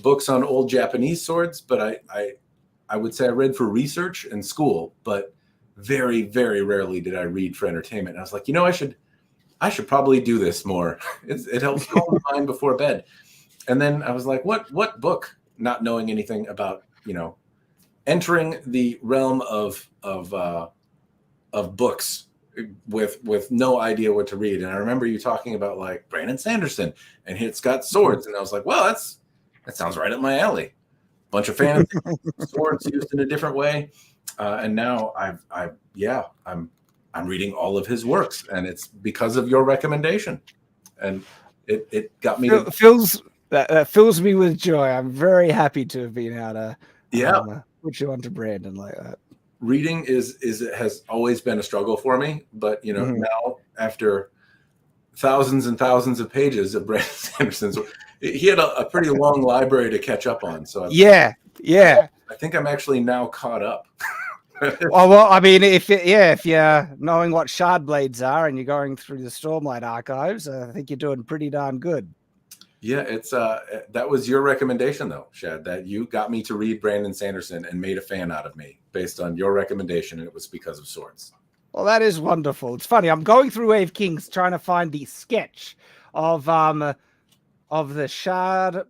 books on old Japanese swords, but I would say I read for research and school, but very, very rarely did I read for entertainment. And I was like, I should probably do this more. It helps calm the mind before bed. And then I was like, what book? Not knowing anything about, entering the realm of books with no idea what to read. And I remember you talking about like Brandon Sanderson, and it's got swords, and I was like, well, that sounds right up my alley. Bunch of fantasy swords used in a different way. And now I'm reading all of his works, and it's because of your recommendation, and it got me. That fills me with joy. I'm very happy to have been able to put you onto Brandon like that. Reading has always been a struggle for me, but now after thousands and thousands of pages of Brandon Sanderson's, he had a pretty long library to catch up on. So I think I'm actually now caught up. Well, I mean, if you're knowing what shardblades are and you're going through the Stormlight archives, I think you're doing pretty darn good. Yeah, it's that was your recommendation though, Shad, that you got me to read Brandon Sanderson and made a fan out of me based on your recommendation, and it was because of swords. Well, that is wonderful. It's funny. I'm going through Wave Kings trying to find the sketch of the shard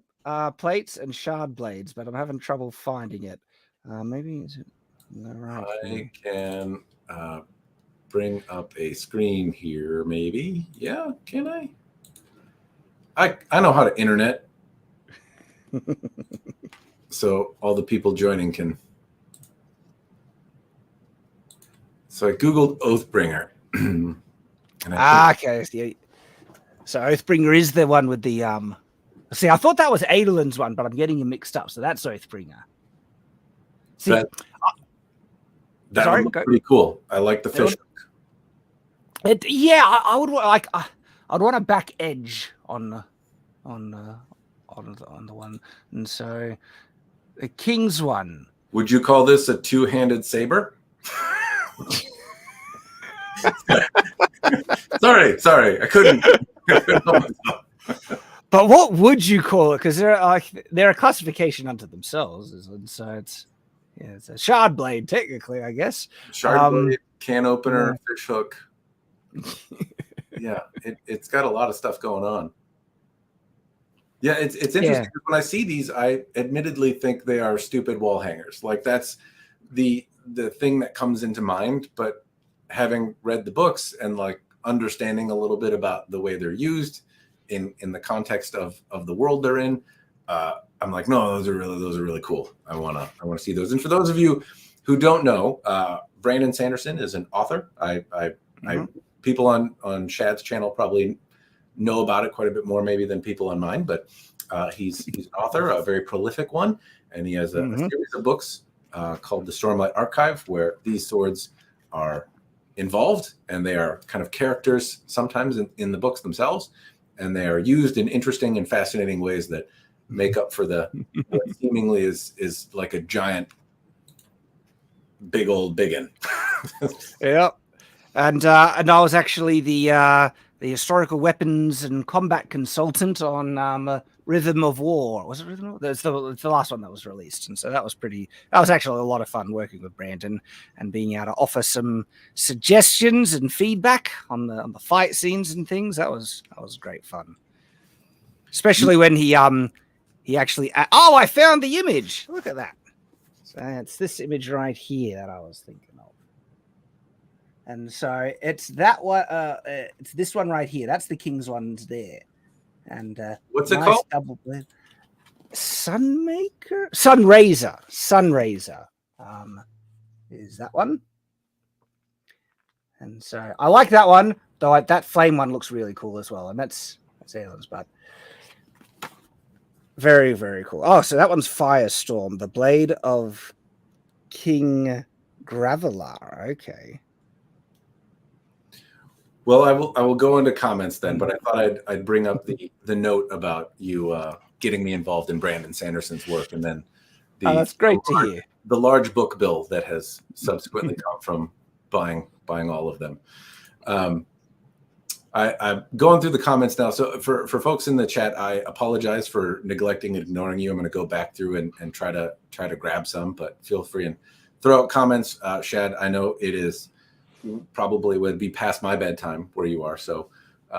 plates and shard blades, but I'm having trouble finding it. Maybe is it right? I can bring up a screen here, maybe. Yeah, can I? I know how to internet. So all the people joining can. So I Googled Oathbringer. Okay. Yeah. So Oathbringer is the one with the See, I thought that was Adolin's one, but I'm getting you mixed up. So that's Oathbringer. See, that sorry, would be pretty cool. I like the fish. I would like. I'd want a back edge on the one, and so the King's one. Would you call this a two-handed saber? sorry, I couldn't. But what would you call it? Because they're a classification unto themselves, and so it's a shard blade technically, I guess. Shard blade, can opener, fish hook. Yeah, it's got a lot of stuff going on. Yeah, it's interesting. Yeah. When I see these, I admittedly think they are stupid wall hangers. Like that's the thing that comes into mind. But having read the books and like understanding a little bit about the way they're used in the context of the world they're in, I'm like, no, those are really cool. I wanna see those. And for those of you who don't know, Brandon Sanderson is an author. People on Shad's channel probably know about it quite a bit more maybe than people on mine, but he's an author, a very prolific one, and he has a series of books called the Stormlight Archive, where these swords are involved, and they are kind of characters sometimes in the books themselves, and they are used in interesting and fascinating ways that make up for what seemingly is like a giant, big old biggin. Yeah, and I was actually the historical weapons and combat consultant on Rhythm of War. Was it Rhythm of War? It's the last one that was released, and so that was actually a lot of fun working with Brandon and being able to offer some suggestions and feedback on the fight scenes and things. That was great fun, especially when he actually I found the image. Look at that. So it's this image right here that I was thinking of. And so it's that one. It's this one right here. That's the King's ones there. And what's it called? Double blade. Sunmaker, Sunraiser. Is that one? And so I like that one. Though that flame one looks really cool as well. And that's Aeon's, but very, very cool. Oh, so that one's Firestorm, the blade of King Gravelar. Okay. Well, I will go into comments then, but I thought I'd bring up the note about you getting me involved in Brandon Sanderson's work, and then that's great to hear. The large book bill that has subsequently come from buying all of them. I'm going through the comments now. So for folks in the chat, I apologize for neglecting and ignoring you. I'm going to go back through and try to grab some, but feel free and throw out comments. Shad, I know it is probably would be past my bedtime where you are, so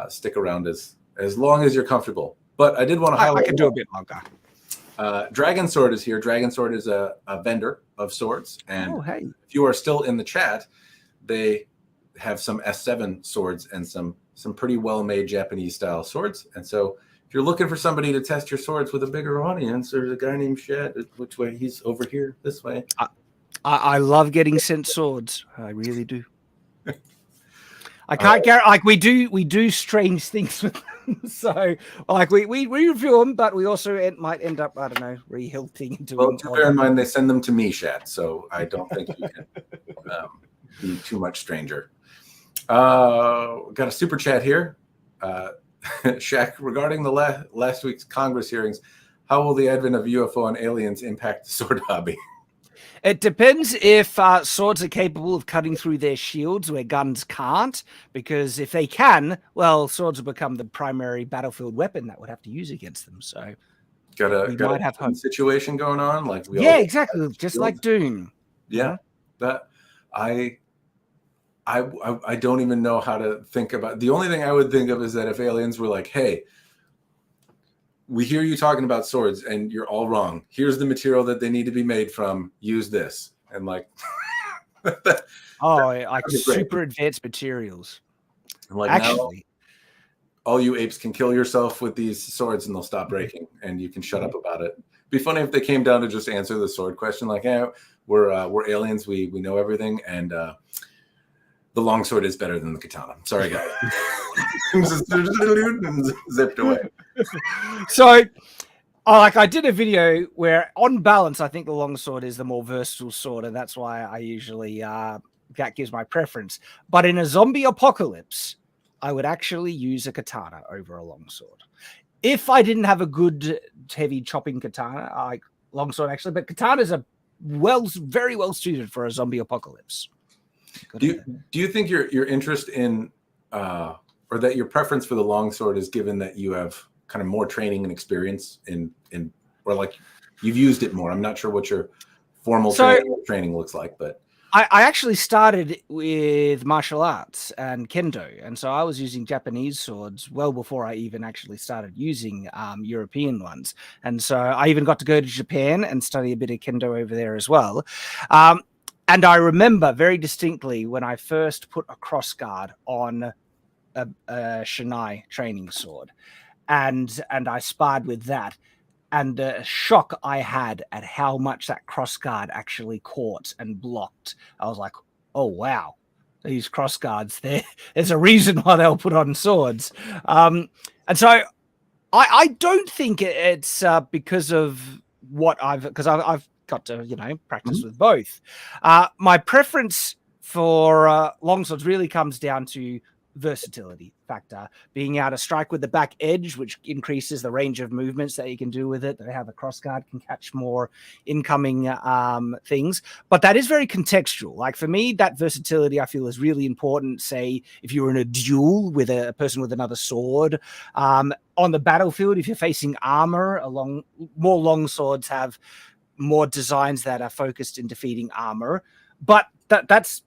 stick around as long as you're comfortable. But I did want to highlight. I can do a bit longer. Dragon Sword is here. Dragon Sword is a vendor of swords, and if you are still in the chat, they have some S7 swords and some pretty well-made Japanese style swords. And so if you're looking for somebody to test your swords with a bigger audience, there's a guy named Shad. Which way? He's over here, this way. I love getting sent swords. I really do. I can't guarantee, like we do strange things with them. So like we review them, but we also might end up, I don't know, re-hilting into them. Well, bear in mind they send them to me, Shad, so I don't think you can be too much stranger. Got a super chat here. Shaq, regarding the last week's Congress hearings, how will the advent of UFO and aliens impact the sword hobby? It depends if swords are capable of cutting through their shields where guns can't, because if they can, well, swords will become the primary battlefield weapon that would have to use against them. So got a situation going on, like exactly, just like Dune. Yeah, that I don't even know how to think about. The only thing I would think of is that if aliens were like, hey, we hear you talking about swords and you're all wrong. Here's the material that they need to be made from. Use this. And like, like super advanced materials. And like, actually, now, all you apes can kill yourself with these swords and they'll stop breaking and you can shut up about it. Be funny if they came down to just answer the sword question. Like, yeah, we're aliens. We know everything. And the longsword is better than the katana. Sorry, guys. Zipped away. So, I did a video where, on balance, I think the longsword is the more versatile sword, and that's why I usually that gives my preference. But in a zombie apocalypse, I would actually use a katana over a longsword. If I didn't have a good heavy chopping katana, like longsword actually, but katanas are very well suited for a zombie apocalypse. Do you think your interest in or that your preference for the longsword is given that you have kind of more training and experience in or like you've used it more? I'm not sure what your formal training looks like, but I actually started with martial arts and kendo, and so I was using Japanese swords well before I even actually started using European ones. And so I even got to go to Japan and study a bit of kendo over there as well. And I remember very distinctly when I first put a crossguard on Shanai training sword, and I sparred with that. And the shock I had at how much that crossguard actually caught and blocked, I was like, oh, wow, these crossguards, there's a reason why they'll put on swords. And so I don't think it's because of because I've got to, practice with both. My preference for longswords really comes down to versatility factor, being able to strike with the back edge, which increases the range of movements that you can do with it. That how the crossguard can catch more incoming things, but that is very contextual. Like for me, that versatility I feel is really important. Say if you're in a duel with a person with another sword, on the battlefield, if you're facing armor, more long swords have more designs that are focused in defeating armor, but that's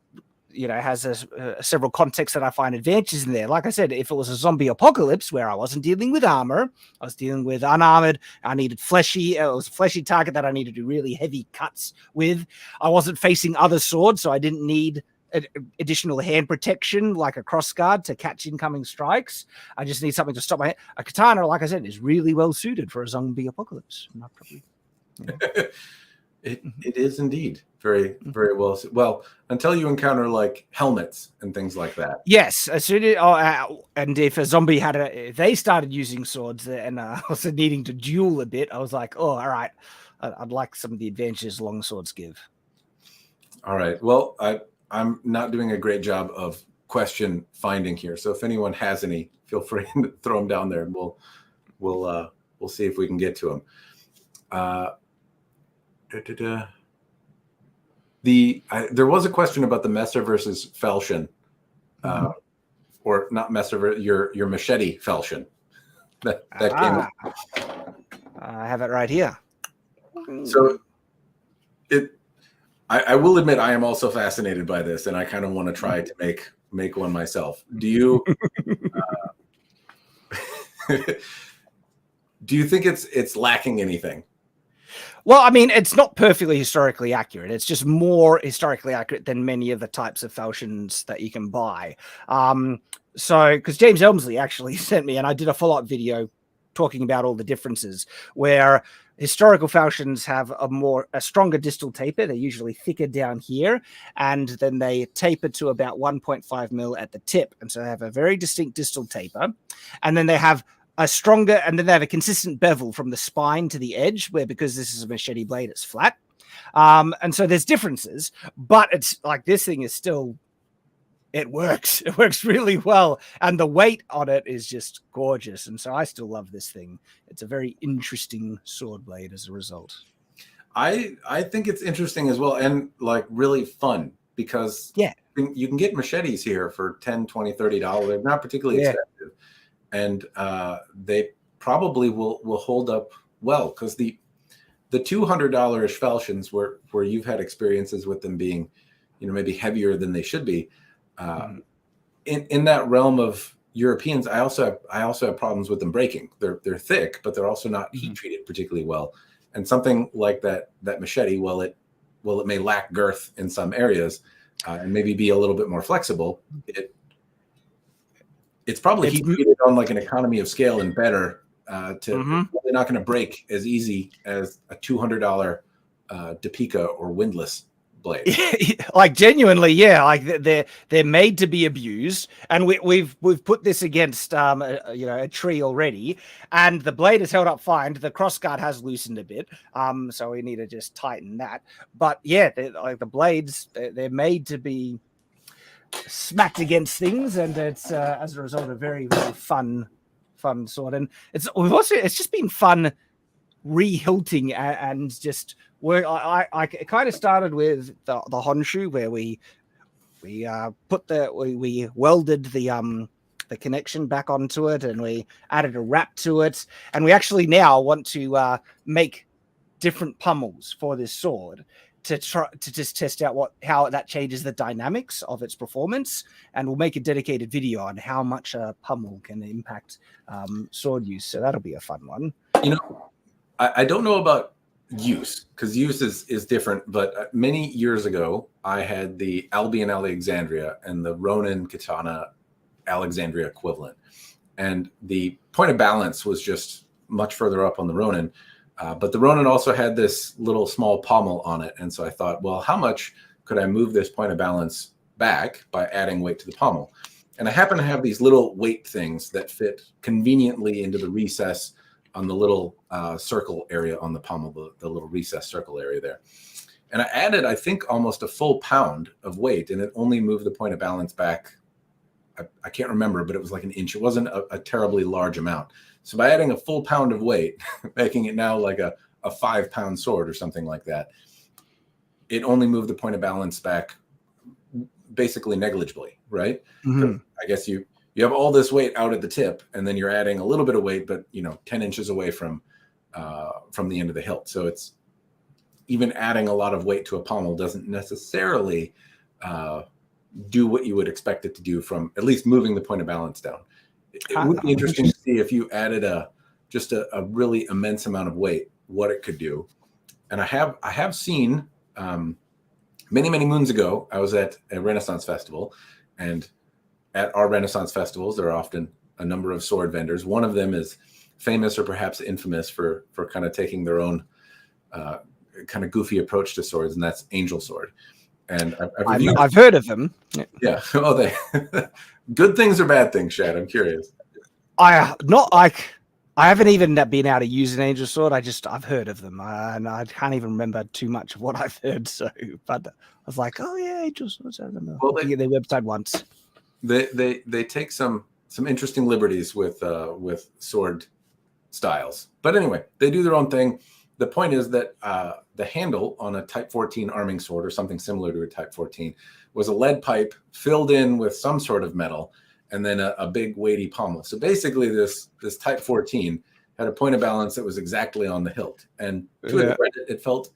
has several contexts that I find advantages in there. Like I said, if it was a zombie apocalypse where I wasn't dealing with armor, I was dealing with unarmored, I needed fleshy, it was a fleshy target that I needed to do really heavy cuts with. I wasn't facing other swords, so I didn't need additional hand protection like a crossguard to catch incoming strikes. I just need something to stop my hand. A katana, like I said, is really well suited for a zombie apocalypse. Not probably. It is indeed very, very well. Well, until you encounter like helmets and things like that. Yes, as soon as and if a zombie if they started using swords and also needing to duel a bit, I was like, oh, all right, I'd like some of the advantages long swords give. All right. Well, I'm not doing a great job of question finding here, so if anyone has any, feel free to throw them down there, and we'll see if we can get to them. There was a question about the Messer versus Falchion, or not Messer, your machete Falchion. That came up. I have it right here. So I will admit I am also fascinated by this, and I kind of want to try to make one myself. Do you do you think it's lacking anything? Well, I mean, it's not perfectly historically accurate. It's just more historically accurate than many of the types of falchions that you can buy. So, because James Elmsley actually sent me, and I did a follow-up video talking about all the differences, where historical falchions have a stronger distal taper. They're usually thicker down here, and then they taper to about 1.5 mil at the tip. And so they have a very distinct distal taper. And then they have and then they have a consistent bevel from the spine to the edge, where because this is a machete blade, it's flat. And so there's differences, but it's like this thing is still, it works. It works really well. And the weight on it is just gorgeous. And so I still love this thing. It's a very interesting sword blade as a result. I think it's interesting as well, and like really fun, because you can get machetes here for $10, $20, $30. They're not particularly expensive. And they probably will hold up well, because the $200 falchions where you've had experiences with them being, maybe heavier than they should be. In that realm of Europeans, I also have problems with them breaking. They're thick, but they're also not heat treated particularly well. And something like that machete, while it may lack girth in some areas, and maybe be a little bit more flexible, it's probably heat treated on like an economy of scale and better. They're not going to break as easy as a $200 Depika or windlass blade. Like genuinely, like they're made to be abused, and we've put this against a tree already, and the blade is held up fine. The crossguard has loosened a bit, so we need to just tighten that. But like the blades, they're made to be smacked against things, and it's as a result a very, very fun sword. And it's just been fun re-hilting and just work. I kind of started with the Honshu, where we welded the connection back onto it, and we added a wrap to it, and we actually now want to make different pummels for this sword to try to just test out how that changes the dynamics of its performance, and we'll make a dedicated video on how much a pummel can impact sword use. So that'll be a fun one. I don't know about use, because use is different, but many years ago I had the Albion Alexandria and the Ronin katana Alexandria equivalent. And the point of balance was just much further up on the Ronin. But the Ronin also had this little small pommel on it. And so I thought, well, how much could I move this point of balance back by adding weight to the pommel? And I happen to have these little weight things that fit conveniently into the recess on the little circle area on the pommel, the little recess circle area there. And I added, I think, almost a full pound of weight, and it only moved the point of balance back. I can't remember, but it was like an inch. It wasn't a terribly large amount. So by adding a full pound of weight, making it now like a 5-pound sword or something like that, it only moved the point of balance back basically negligibly, right? Mm-hmm. I guess you have all this weight out at the tip, and then you're adding a little bit of weight, but 10 inches away from the end of the hilt. So it's even adding a lot of weight to a pommel doesn't necessarily do what you would expect it to do from at least moving the point of balance down. It would be interesting to see if you added just a really immense amount of weight, what it could do. And I have seen many moons ago, I was at a Renaissance festival, and at our Renaissance festivals, there are often a number of sword vendors. One of them is famous or perhaps infamous for kind of taking their own kind of goofy approach to swords, and that's Angel Sword. And I've heard of them. Yeah. Oh, they good things or bad things, Shad? I'm curious. I haven't even been able to use an Angel Sword. I've heard of them, and I can't even remember too much of what I've heard. So, but I was like, oh yeah, Angel Swords. I remember looking at their website once. They take some interesting liberties with sword styles, but anyway, they do their own thing. The point is that the handle on a Type 14 arming sword, or something similar to a Type 14, was a lead pipe filled in with some sort of metal, and then a big weighty pommel. So basically, this Type 14 had a point of balance that was exactly on the hilt, and to its credit, it felt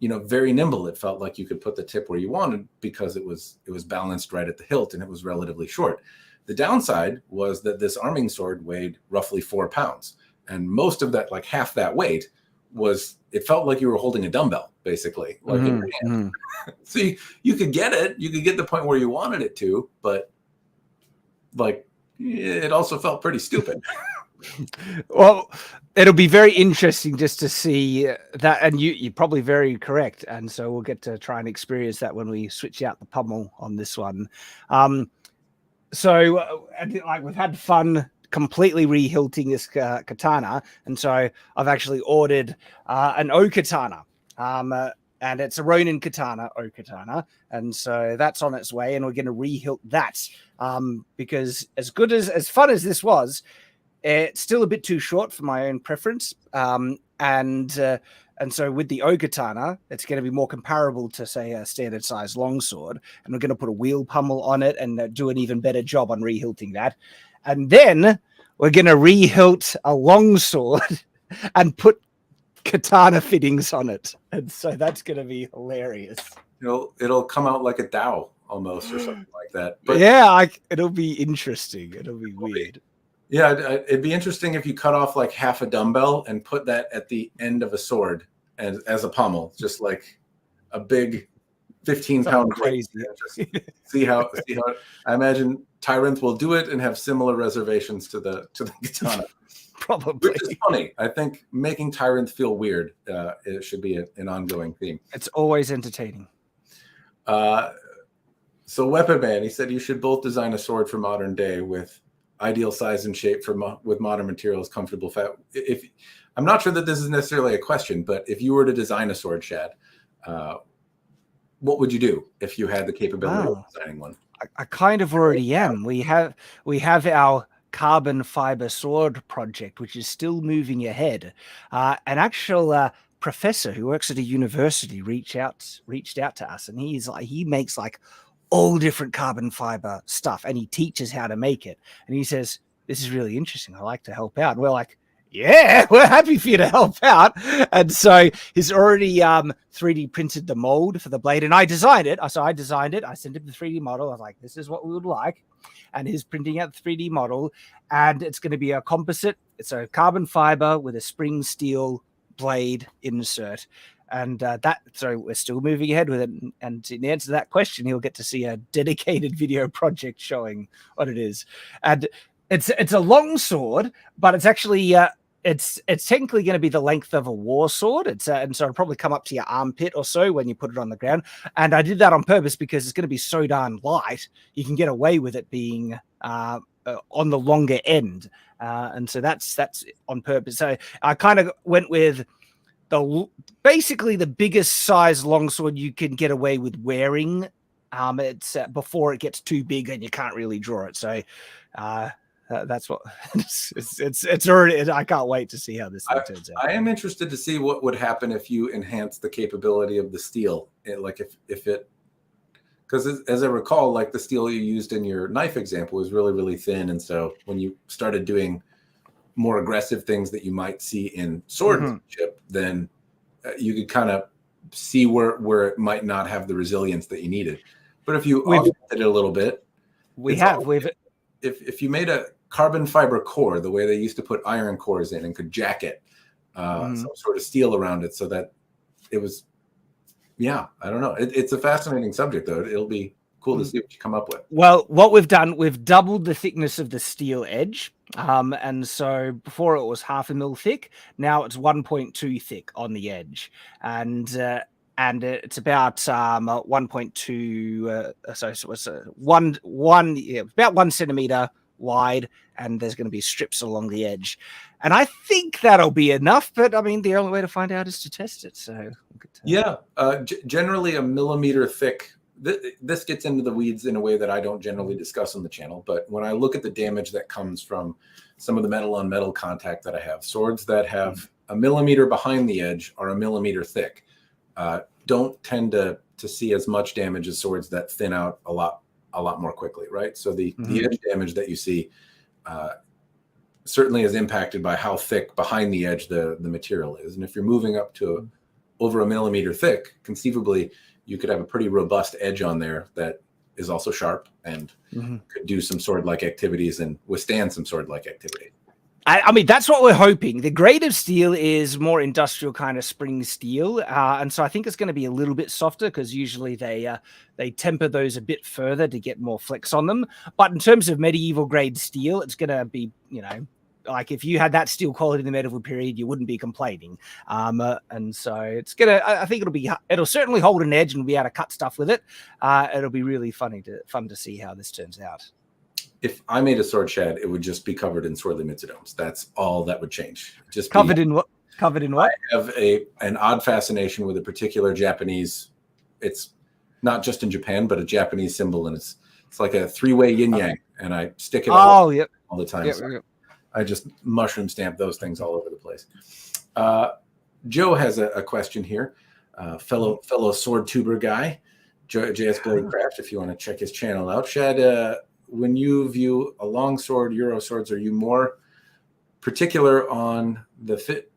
very nimble. It felt like you could put the tip where you wanted because it was balanced right at the hilt, and it was relatively short. The downside was that this arming sword weighed roughly 4 pounds, and most of that, like half that weight, it felt like you were holding a dumbbell, basically, like in your hand. So you could get it, you could get the point where you wanted it to, but like it also felt pretty stupid. Well, it'll be very interesting just to see that, and you're probably very correct, and so we'll get to try and experience that when we switch out the pommel on this one. So we've had fun completely re-hilting this katana, and so I've actually ordered an O katana, and it's a Ronin katana, O katana, and so that's on its way, and we're going to re-hilt that because as fun as this was, it's still a bit too short for my own preference, and so with the O katana, it's going to be more comparable to, say, a standard size longsword, and we're going to put a wheel pommel on it and do an even better job on re-hilting that. And then we're going to re-hilt a longsword and put katana fittings on it. And so that's going to be hilarious. It'll come out like a dowel almost, or something like that. But yeah, it'll be interesting. It'll be weird. Yeah, it'd be interesting if you cut off like half a dumbbell and put that at the end of a sword as a pommel, just like a big 15-pound crazy. Just see how I imagine Tyrant will do it and have similar reservations to the katana. Probably. Which is funny. I think making Tyrant feel weird it should be an ongoing theme. It's always entertaining. So Weapon Man, he said you should both design a sword for modern day with ideal size and shape with modern materials, comfortable fat. If I'm not sure that this is necessarily a question, but if you were to design a sword, Shad, what would you do if you had the capability of designing one? I kind of already am. We have our carbon fiber sword project, which is still moving ahead. An actual professor who works at a university reached out to us, and he makes like all different carbon fiber stuff, and he teaches how to make it. And he says, "This is really interesting. I'd like to help out." And we're like, "Yeah, we're happy for you to help out." And so he's already 3D printed the mold for the blade, and I designed it. So I designed it. I sent him the 3D model. I was like, "This is what we would like," and he's printing out the 3D model, and it's going to be a composite. It's a carbon fiber with a spring steel blade insert, And so we're still moving ahead with it. And in answer to that question, he'll get to see a dedicated video project showing what it is. And it's a long sword, but it's actually it's technically going to be the length of a war sword. And so it'll probably come up to your armpit or so when you put it on the ground. And I did that on purpose because it's going to be so darn light, you can get away with it being on the longer end. And so that's on purpose. So I kind of went with basically the biggest size longsword you can get away with wearing. It's before it gets too big and you can't really draw it. So that's what it's already. I can't wait to see how this thing turns out. I am interested to see what would happen if you enhance the capability of the steel. Like if it, because as I recall, like the steel you used in your knife example was really, really thin. And so when you started doing more aggressive things that you might see in swordsmanship, then you could kind of see where it might not have the resilience that you needed. But if you augmented it a little bit, if you made a carbon fiber core, the way they used to put iron cores in, and could jacket some sort of steel around it so that it was, I don't know. It's a fascinating subject, though. It'll be cool to see what you come up with. Well, what we've done, we've doubled the thickness of the steel edge. And so before it was 0.5 mil thick. Now it's 1.2 thick on the edge. And it's about 1.2. So it's about 1 centimeter wide, and there's going to be strips along the edge. And I think that'll be enough. But I mean, the only way to find out is to test it. So generally a millimeter thick. This gets into the weeds in a way that I don't generally discuss on the channel. But when I look at the damage that comes from some of the metal on metal contact that I have, swords that have a millimeter behind the edge are a millimeter thick. Don't tend to see as much damage as swords that thin out a lot more quickly, right? So the edge damage that you see certainly is impacted by how thick behind the edge the material is. And if you're moving up to over a millimeter thick, conceivably you could have a pretty robust edge on there that is also sharp and could do some sword-like activities and withstand some sword-like activity. I mean, that's what we're hoping. The grade of steel is more industrial kind of spring steel. And so I think it's going to be a little bit softer because usually they temper those a bit further to get more flex on them. But in terms of medieval grade steel, it's going to be, like if you had that steel quality in the medieval period, you wouldn't be complaining. And so it's I think it'll certainly hold an edge and we'll be able to cut stuff with it. It'll be really fun to see how this turns out. If I made a sword, Shad, it would just be covered in swordly mitsudomes. That's all that would change. Just covered in what? Covered in what? I have an odd fascination with a particular Japanese. It's not just in Japan, but a Japanese symbol, and it's like a 3-way yin yang, and I stick it all the time. Yep, so I just mushroom stamp those things all over the place. Joe has a question here. Fellow sword tuber guy, JS Blade Craft. If you want to check his channel out, Shad. When you view a longsword, Euro swords, are you more particular on the fit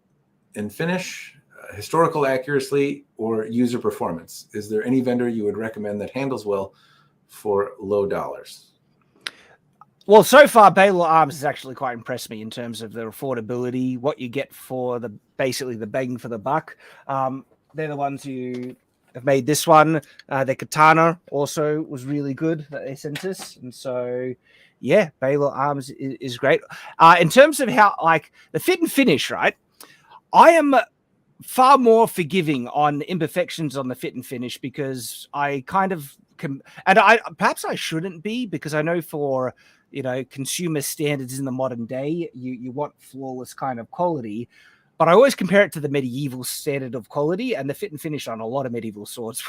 and finish, historical accuracy, or user performance? Is there any vendor you would recommend that handles well for low dollars? Well, so far, Baylor Arms has actually quite impressed me in terms of their affordability, what you get for basically the bang for the buck. They're the ones who have made this one. Their katana also was really good that they sent us. And so, yeah, Baylor Arms is great. In terms of how, like, the fit and finish, right? I am far more forgiving on imperfections on the fit and finish because I kind of perhaps I shouldn't be, because I know for, consumer standards in the modern day, you want flawless kind of quality. But I always compare it to the medieval standard of quality, and the fit and finish on a lot of medieval swords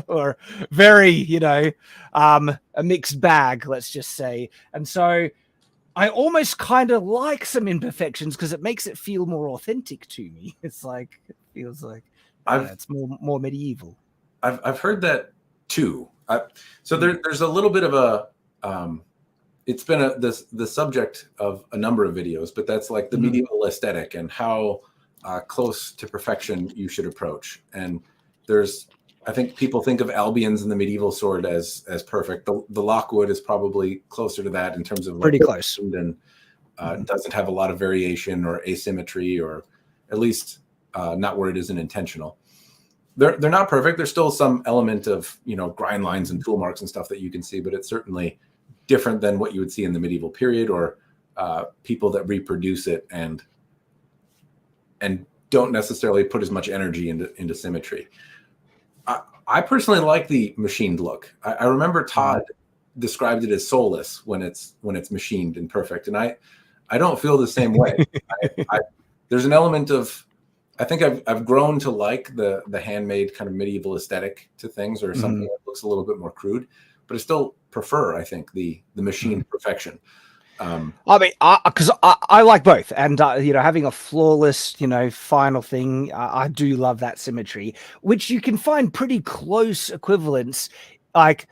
are very, a mixed bag, let's just say. And so I almost kind of like some imperfections because it makes it feel more authentic to me. It feels like it's more medieval. I've heard that too. So there's a little bit of a it's been the subject of a number of videos, but that's like the medieval aesthetic and how close to perfection you should approach. And I think people think of Albions and the medieval sword as perfect. The Lockwood is probably closer to that in terms of pretty close, and doesn't have a lot of variation or asymmetry, or at least not where it isn't intentional. they're not perfect. There's still some element of, you know, grind lines and tool marks and stuff that you can see, but it's certainly different than what you would see in the medieval period, or people that reproduce it and don't necessarily put as much energy into symmetry. I personally like the machined look. I remember Todd described it as soulless when it's machined and perfect, and I don't feel the same way. There's an element of, I think I've grown to like the handmade kind of medieval aesthetic to things, or something that looks a little bit more crude, but I still prefer, I think, the machined perfection. I mean, because I like both, and you know, having a flawless, you know, final thing, I do love that symmetry, which you can find pretty close equivalents. Like,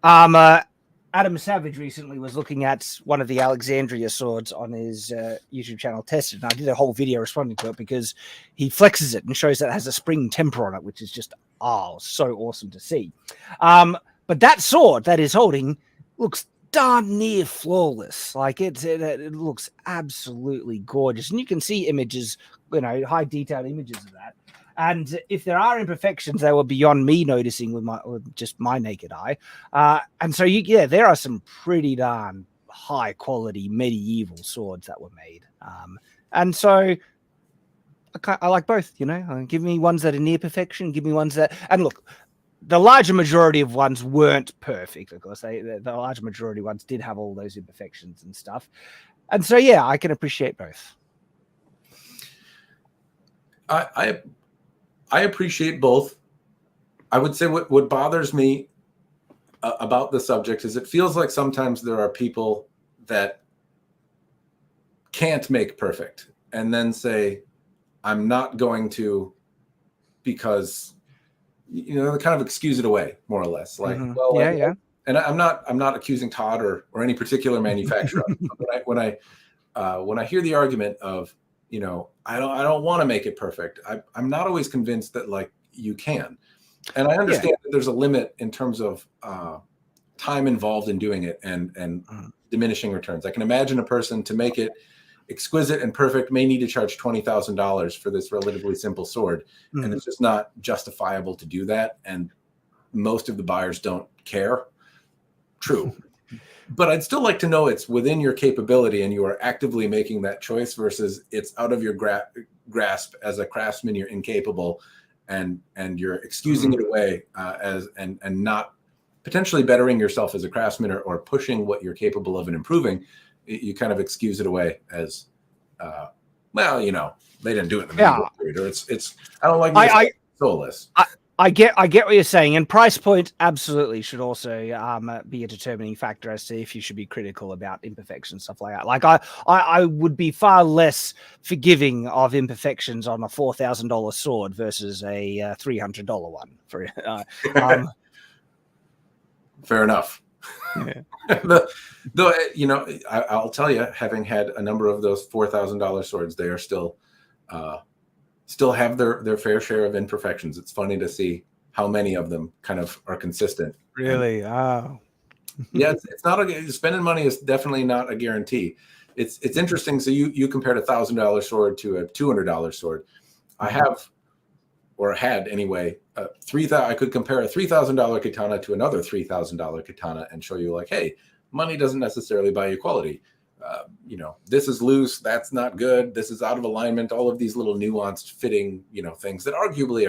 Adam Savage recently was looking at one of the Alexandria swords on his YouTube channel, Tested, and I did a whole video responding to it because he flexes it and shows that it has a spring temper on it, which is just so awesome to see. But that sword that he's holding looks darn near flawless. Like it looks absolutely gorgeous, and you can see images, you know, high detailed images of that. And if there are imperfections, they were beyond me noticing with just my naked eye. And so there are some pretty darn high quality medieval swords that were made. And so I like both. You know, give me ones that are near perfection. Give me ones that, and look, the larger majority of ones weren't perfect. Of course, the larger majority ones did have all those imperfections and stuff. And so, yeah, I can appreciate both. I appreciate both. I would say what bothers me about the subject is it feels like sometimes there are people that can't make perfect and then say, I'm not going to, because, you know, they kind of excuse it away, more or less. Like, well, yeah. And I'm not accusing Todd or any particular manufacturer. when I hear the argument of, you know, I don't want to make it perfect, I'm not always convinced that, like, you can. And I understand that there's a limit in terms of time involved in doing it and diminishing returns. I can imagine a person to make it exquisite and perfect may need to charge $20,000 for this relatively simple sword, and it's just not justifiable to do that, and most of the buyers don't care. True. But I'd still like to know it's within your capability and you are actively making that choice versus it's out of your grasp as a craftsman. You're incapable and you're excusing it away and not potentially bettering yourself as a craftsman or pushing what you're capable of and improving. You kind of excuse it away as, well, you know, they didn't do it in the medieval period, or it's I don't like soulless. I get what you're saying, and price point absolutely should also be a determining factor as to if you should be critical about imperfections, stuff like that. Like I would be far less forgiving of imperfections on a $4,000 sword versus a $300 one. For fair enough. Yeah. Though, you know, I'll tell you, having had a number of those $4,000 swords, they are still have their fair share of imperfections. It's funny to see how many of them kind of are consistent. Really? Yeah, it's not spending money is definitely not a guarantee. It's interesting. So you compared a $1,000 sword to a $200 sword. I have, or had anyway, I could compare a $3,000 katana to another $3,000 katana and show you, like, hey, money doesn't necessarily buy you quality. You know, this is loose, that's not good, this is out of alignment, all of these little nuanced fitting, you know, things that arguably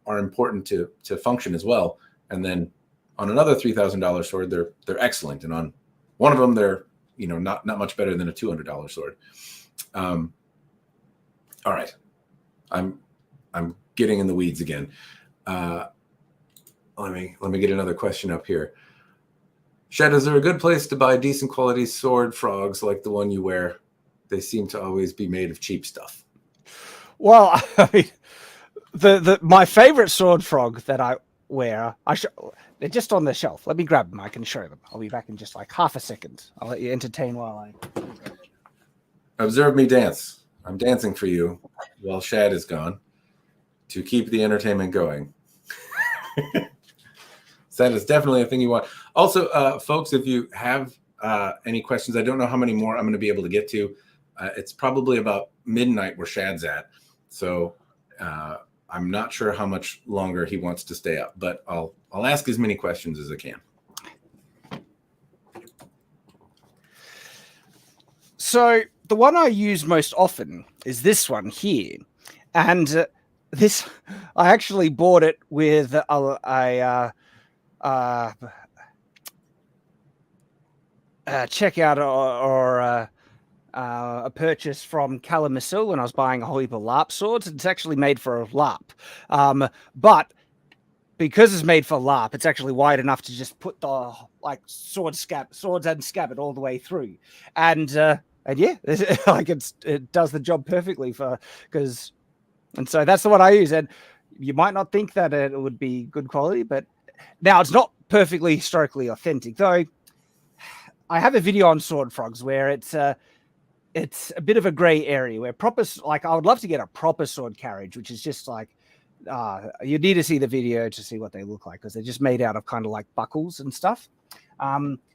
are important to function as well. And then on another $3,000 sword, they're excellent. And on one of them, they're, you know, not much better than a $200 sword. All right. I'm getting in the weeds again. Let me get another question up here. Shad, is there a good place to buy decent quality sword frogs like the one you wear? They seem to always be made of cheap stuff. Well, I mean, my favorite sword frog that I wear, they're just on the shelf. Let me grab them. I can show them. I'll be back in just like half a second. I'll let you entertain while I observe me dance. I'm dancing for you while Shad is gone to keep the entertainment going. So that is definitely a thing you want. Also, folks, if you have any questions, I don't know how many more I'm going to be able to get to. It's probably about midnight where Shad's at. So I'm not sure how much longer he wants to stay up, but I'll ask as many questions as I can. So the one I use most often is this one here, and this I actually bought it with a checkout or a purchase from Calamisil when I was buying a whole heap of LARP swords. It's actually made for a LARP, but because it's made for LARP, it's actually wide enough to just put the swords and scabbard all the way through, and yeah, like it does the job perfectly and so that's the one I use. And you might not think that it would be good quality, but now it's not perfectly historically authentic, though. I have a video on sword frogs where it's a bit of a gray area where I would love to get a proper sword carriage, which is just like, you need to see the video to see what they look like, because they're just made out of kind of like buckles and stuff.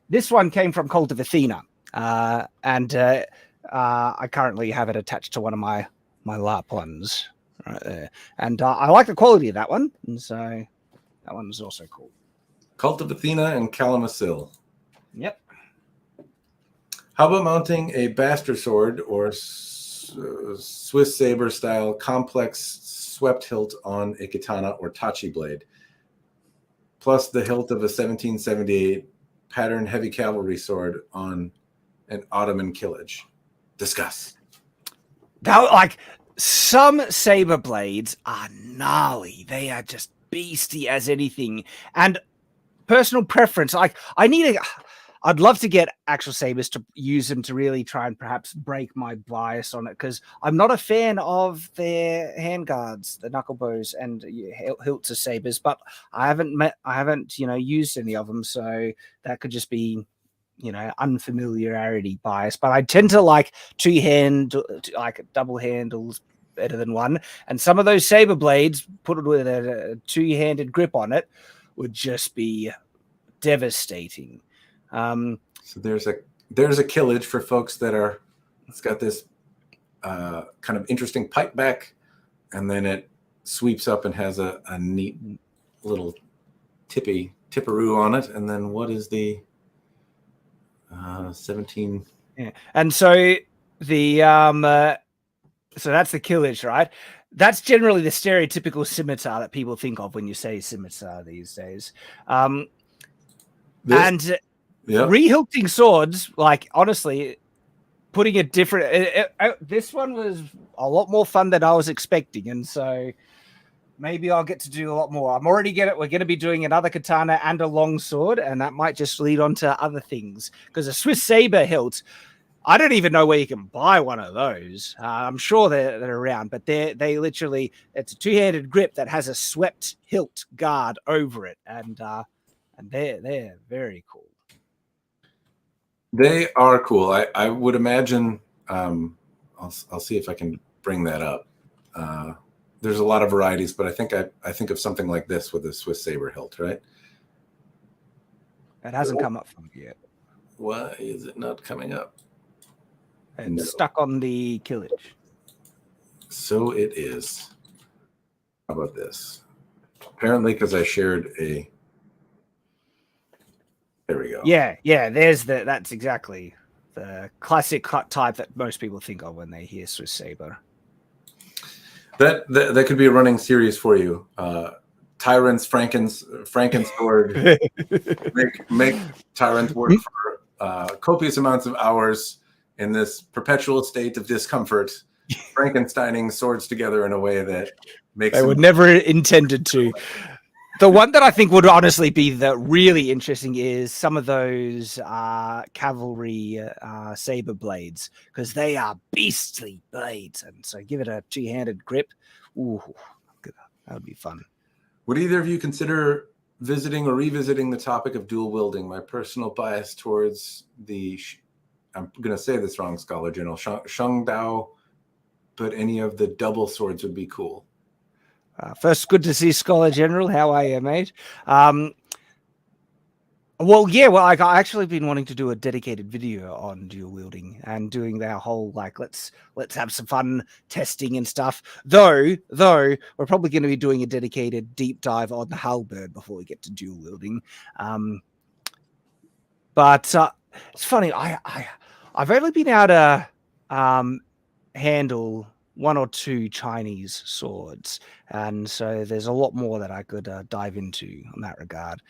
This one came from Cult of Athena, and I currently have it attached to one of my LARP ones right there. And I like the quality of that one, and so that one is also cool. Cult of Athena and Calamisil. Yep. How about mounting a bastard sword or Swiss saber style complex swept hilt on a katana or tachi blade, plus the hilt of a 1778 pattern heavy cavalry sword on an Ottoman killage? Discuss. Now, like, some saber blades are gnarly. They are just beastie as anything. And personal preference, like, I'd love to get actual sabers to use them to really try and perhaps break my bias on it, because I'm not a fan of their handguards, the knuckle bows and hilts of sabers, but I haven't used any of them, so that could just be unfamiliarity bias. But I tend to like double handles better than one, and some of those saber blades put with a two-handed grip on it would just be devastating. So there's a killage for folks it's got this kind of interesting pipe back, and then it sweeps up and has a neat little tipperoo on it. And then what is the 17? Yeah. And so the so that's the killage, right? That's generally the stereotypical scimitar that people think of when you say scimitar these days. Rehilting swords, like, honestly, putting a different this one was a lot more fun than I was expecting, and so maybe I'll get to do a lot more. we're going to be doing another katana and a long sword, and that might just lead on to other things, because a Swiss saber hilt, I don't even know where you can buy one of those. I'm sure they're around, but they literally, it's a two-handed grip that has a swept hilt guard over it, and they're very cool. They are cool. I would imagine. I'll see if I can bring that up. There's a lot of varieties, but I think of something like this with a Swiss saber hilt, right? It hasn't come up for me yet. Why is it not coming up? It's stuck on the killage. So it is. How about this? Apparently, because I shared a. There we go. Yeah. That's exactly the classic cut type that most people think of when they hear Swiss saber. That could be a running series for you. Tyrants, Frankensword, make Tyrants work for copious amounts of hours in this perpetual state of discomfort, Frankensteining swords together in a way that makes they were never intended to. The one that I think would honestly be the really interesting is some of those cavalry saber blades, because they are beastly blades, and so give it a two-handed grip. Ooh, that would be fun. Would either of you consider visiting or revisiting the topic of dual wielding? My personal bias towards I'm going to say this wrong, Scholar General, Shangdao, but any of the double swords would be cool. First, good to see Scholar General. How are you, mate? Well, yeah, well, like I actually been wanting to do a dedicated video on dual wielding and doing our whole like let's have some fun testing and stuff. Though we're probably going to be doing a dedicated deep dive on the halberd before we get to dual wielding. But it's funny. I've only been able to handle one or two Chinese swords, and so there's a lot more that I could dive into in that regard.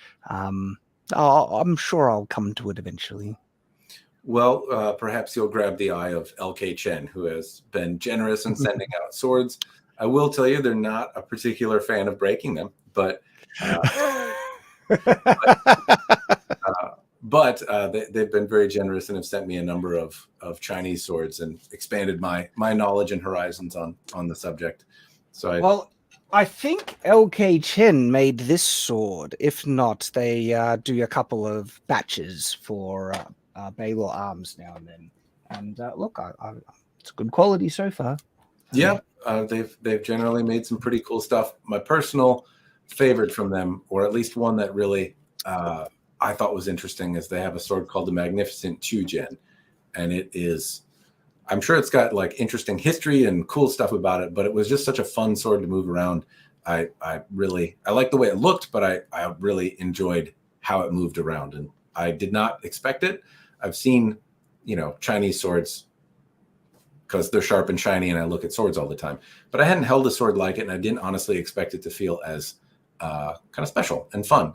I'm sure I'll come to it eventually. Well, perhaps you'll grab the eye of LK Chen, who has been generous in sending out swords. I will tell you, they're not a particular fan of breaking them, but they've been very generous and have sent me a number of Chinese swords and expanded my knowledge and horizons on the subject. So I think LK Chen made this sword. If not, they do a couple of batches for Baylor Arms now and then. And look, it's good quality so far. Yeah, they've generally made some pretty cool stuff. My personal favorite from them, or at least one that really I thought was interesting, is they have a sword called the Magnificent Chujen, and it is. I'm sure it's got like interesting history and cool stuff about it, but it was just such a fun sword to move around. I like the way it looked, but I really enjoyed how it moved around, and I did not expect it. I've seen, Chinese swords because they're sharp and shiny, and I look at swords all the time, but I hadn't held a sword like it, and I didn't honestly expect it to feel as kind of special and fun.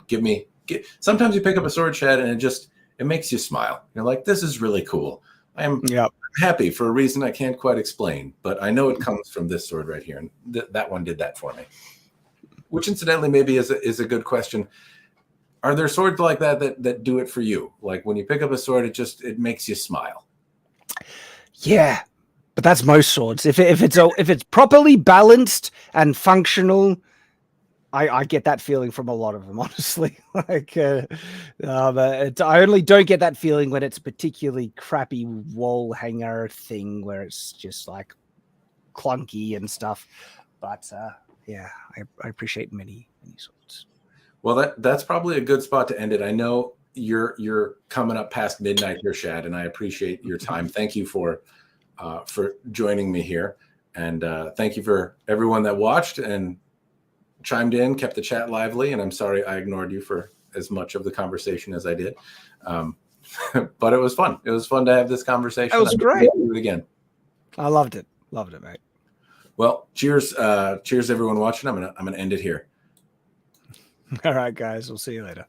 Sometimes you pick up a sword, Shad, and it makes you smile. You're like, this is really cool. I'm happy for a reason I can't quite explain, but I know it comes from this sword right here, and that one did that for me. Which, incidentally, maybe is a good question. Are there swords like that do it for you? Like when you pick up a sword, it makes you smile. Yeah, but that's most swords. If it's properly balanced and functional, I get that feeling from a lot of them, honestly. I only don't get that feeling when it's a particularly crappy wall hanger thing where it's just like clunky and stuff. But yeah, I appreciate many swords. Well, that's probably a good spot to end it. I know you're coming up past midnight here, Shad, and I appreciate your time. Thank you for joining me here, and thank you for everyone that watched and chimed in, kept the chat lively. And I'm sorry I ignored you for as much of the conversation as I did, but it was fun. It was fun to have this conversation. It was great. Do it again. I loved it, mate. Well, cheers, everyone watching. I'm gonna end it here. All right, guys. We'll see you later.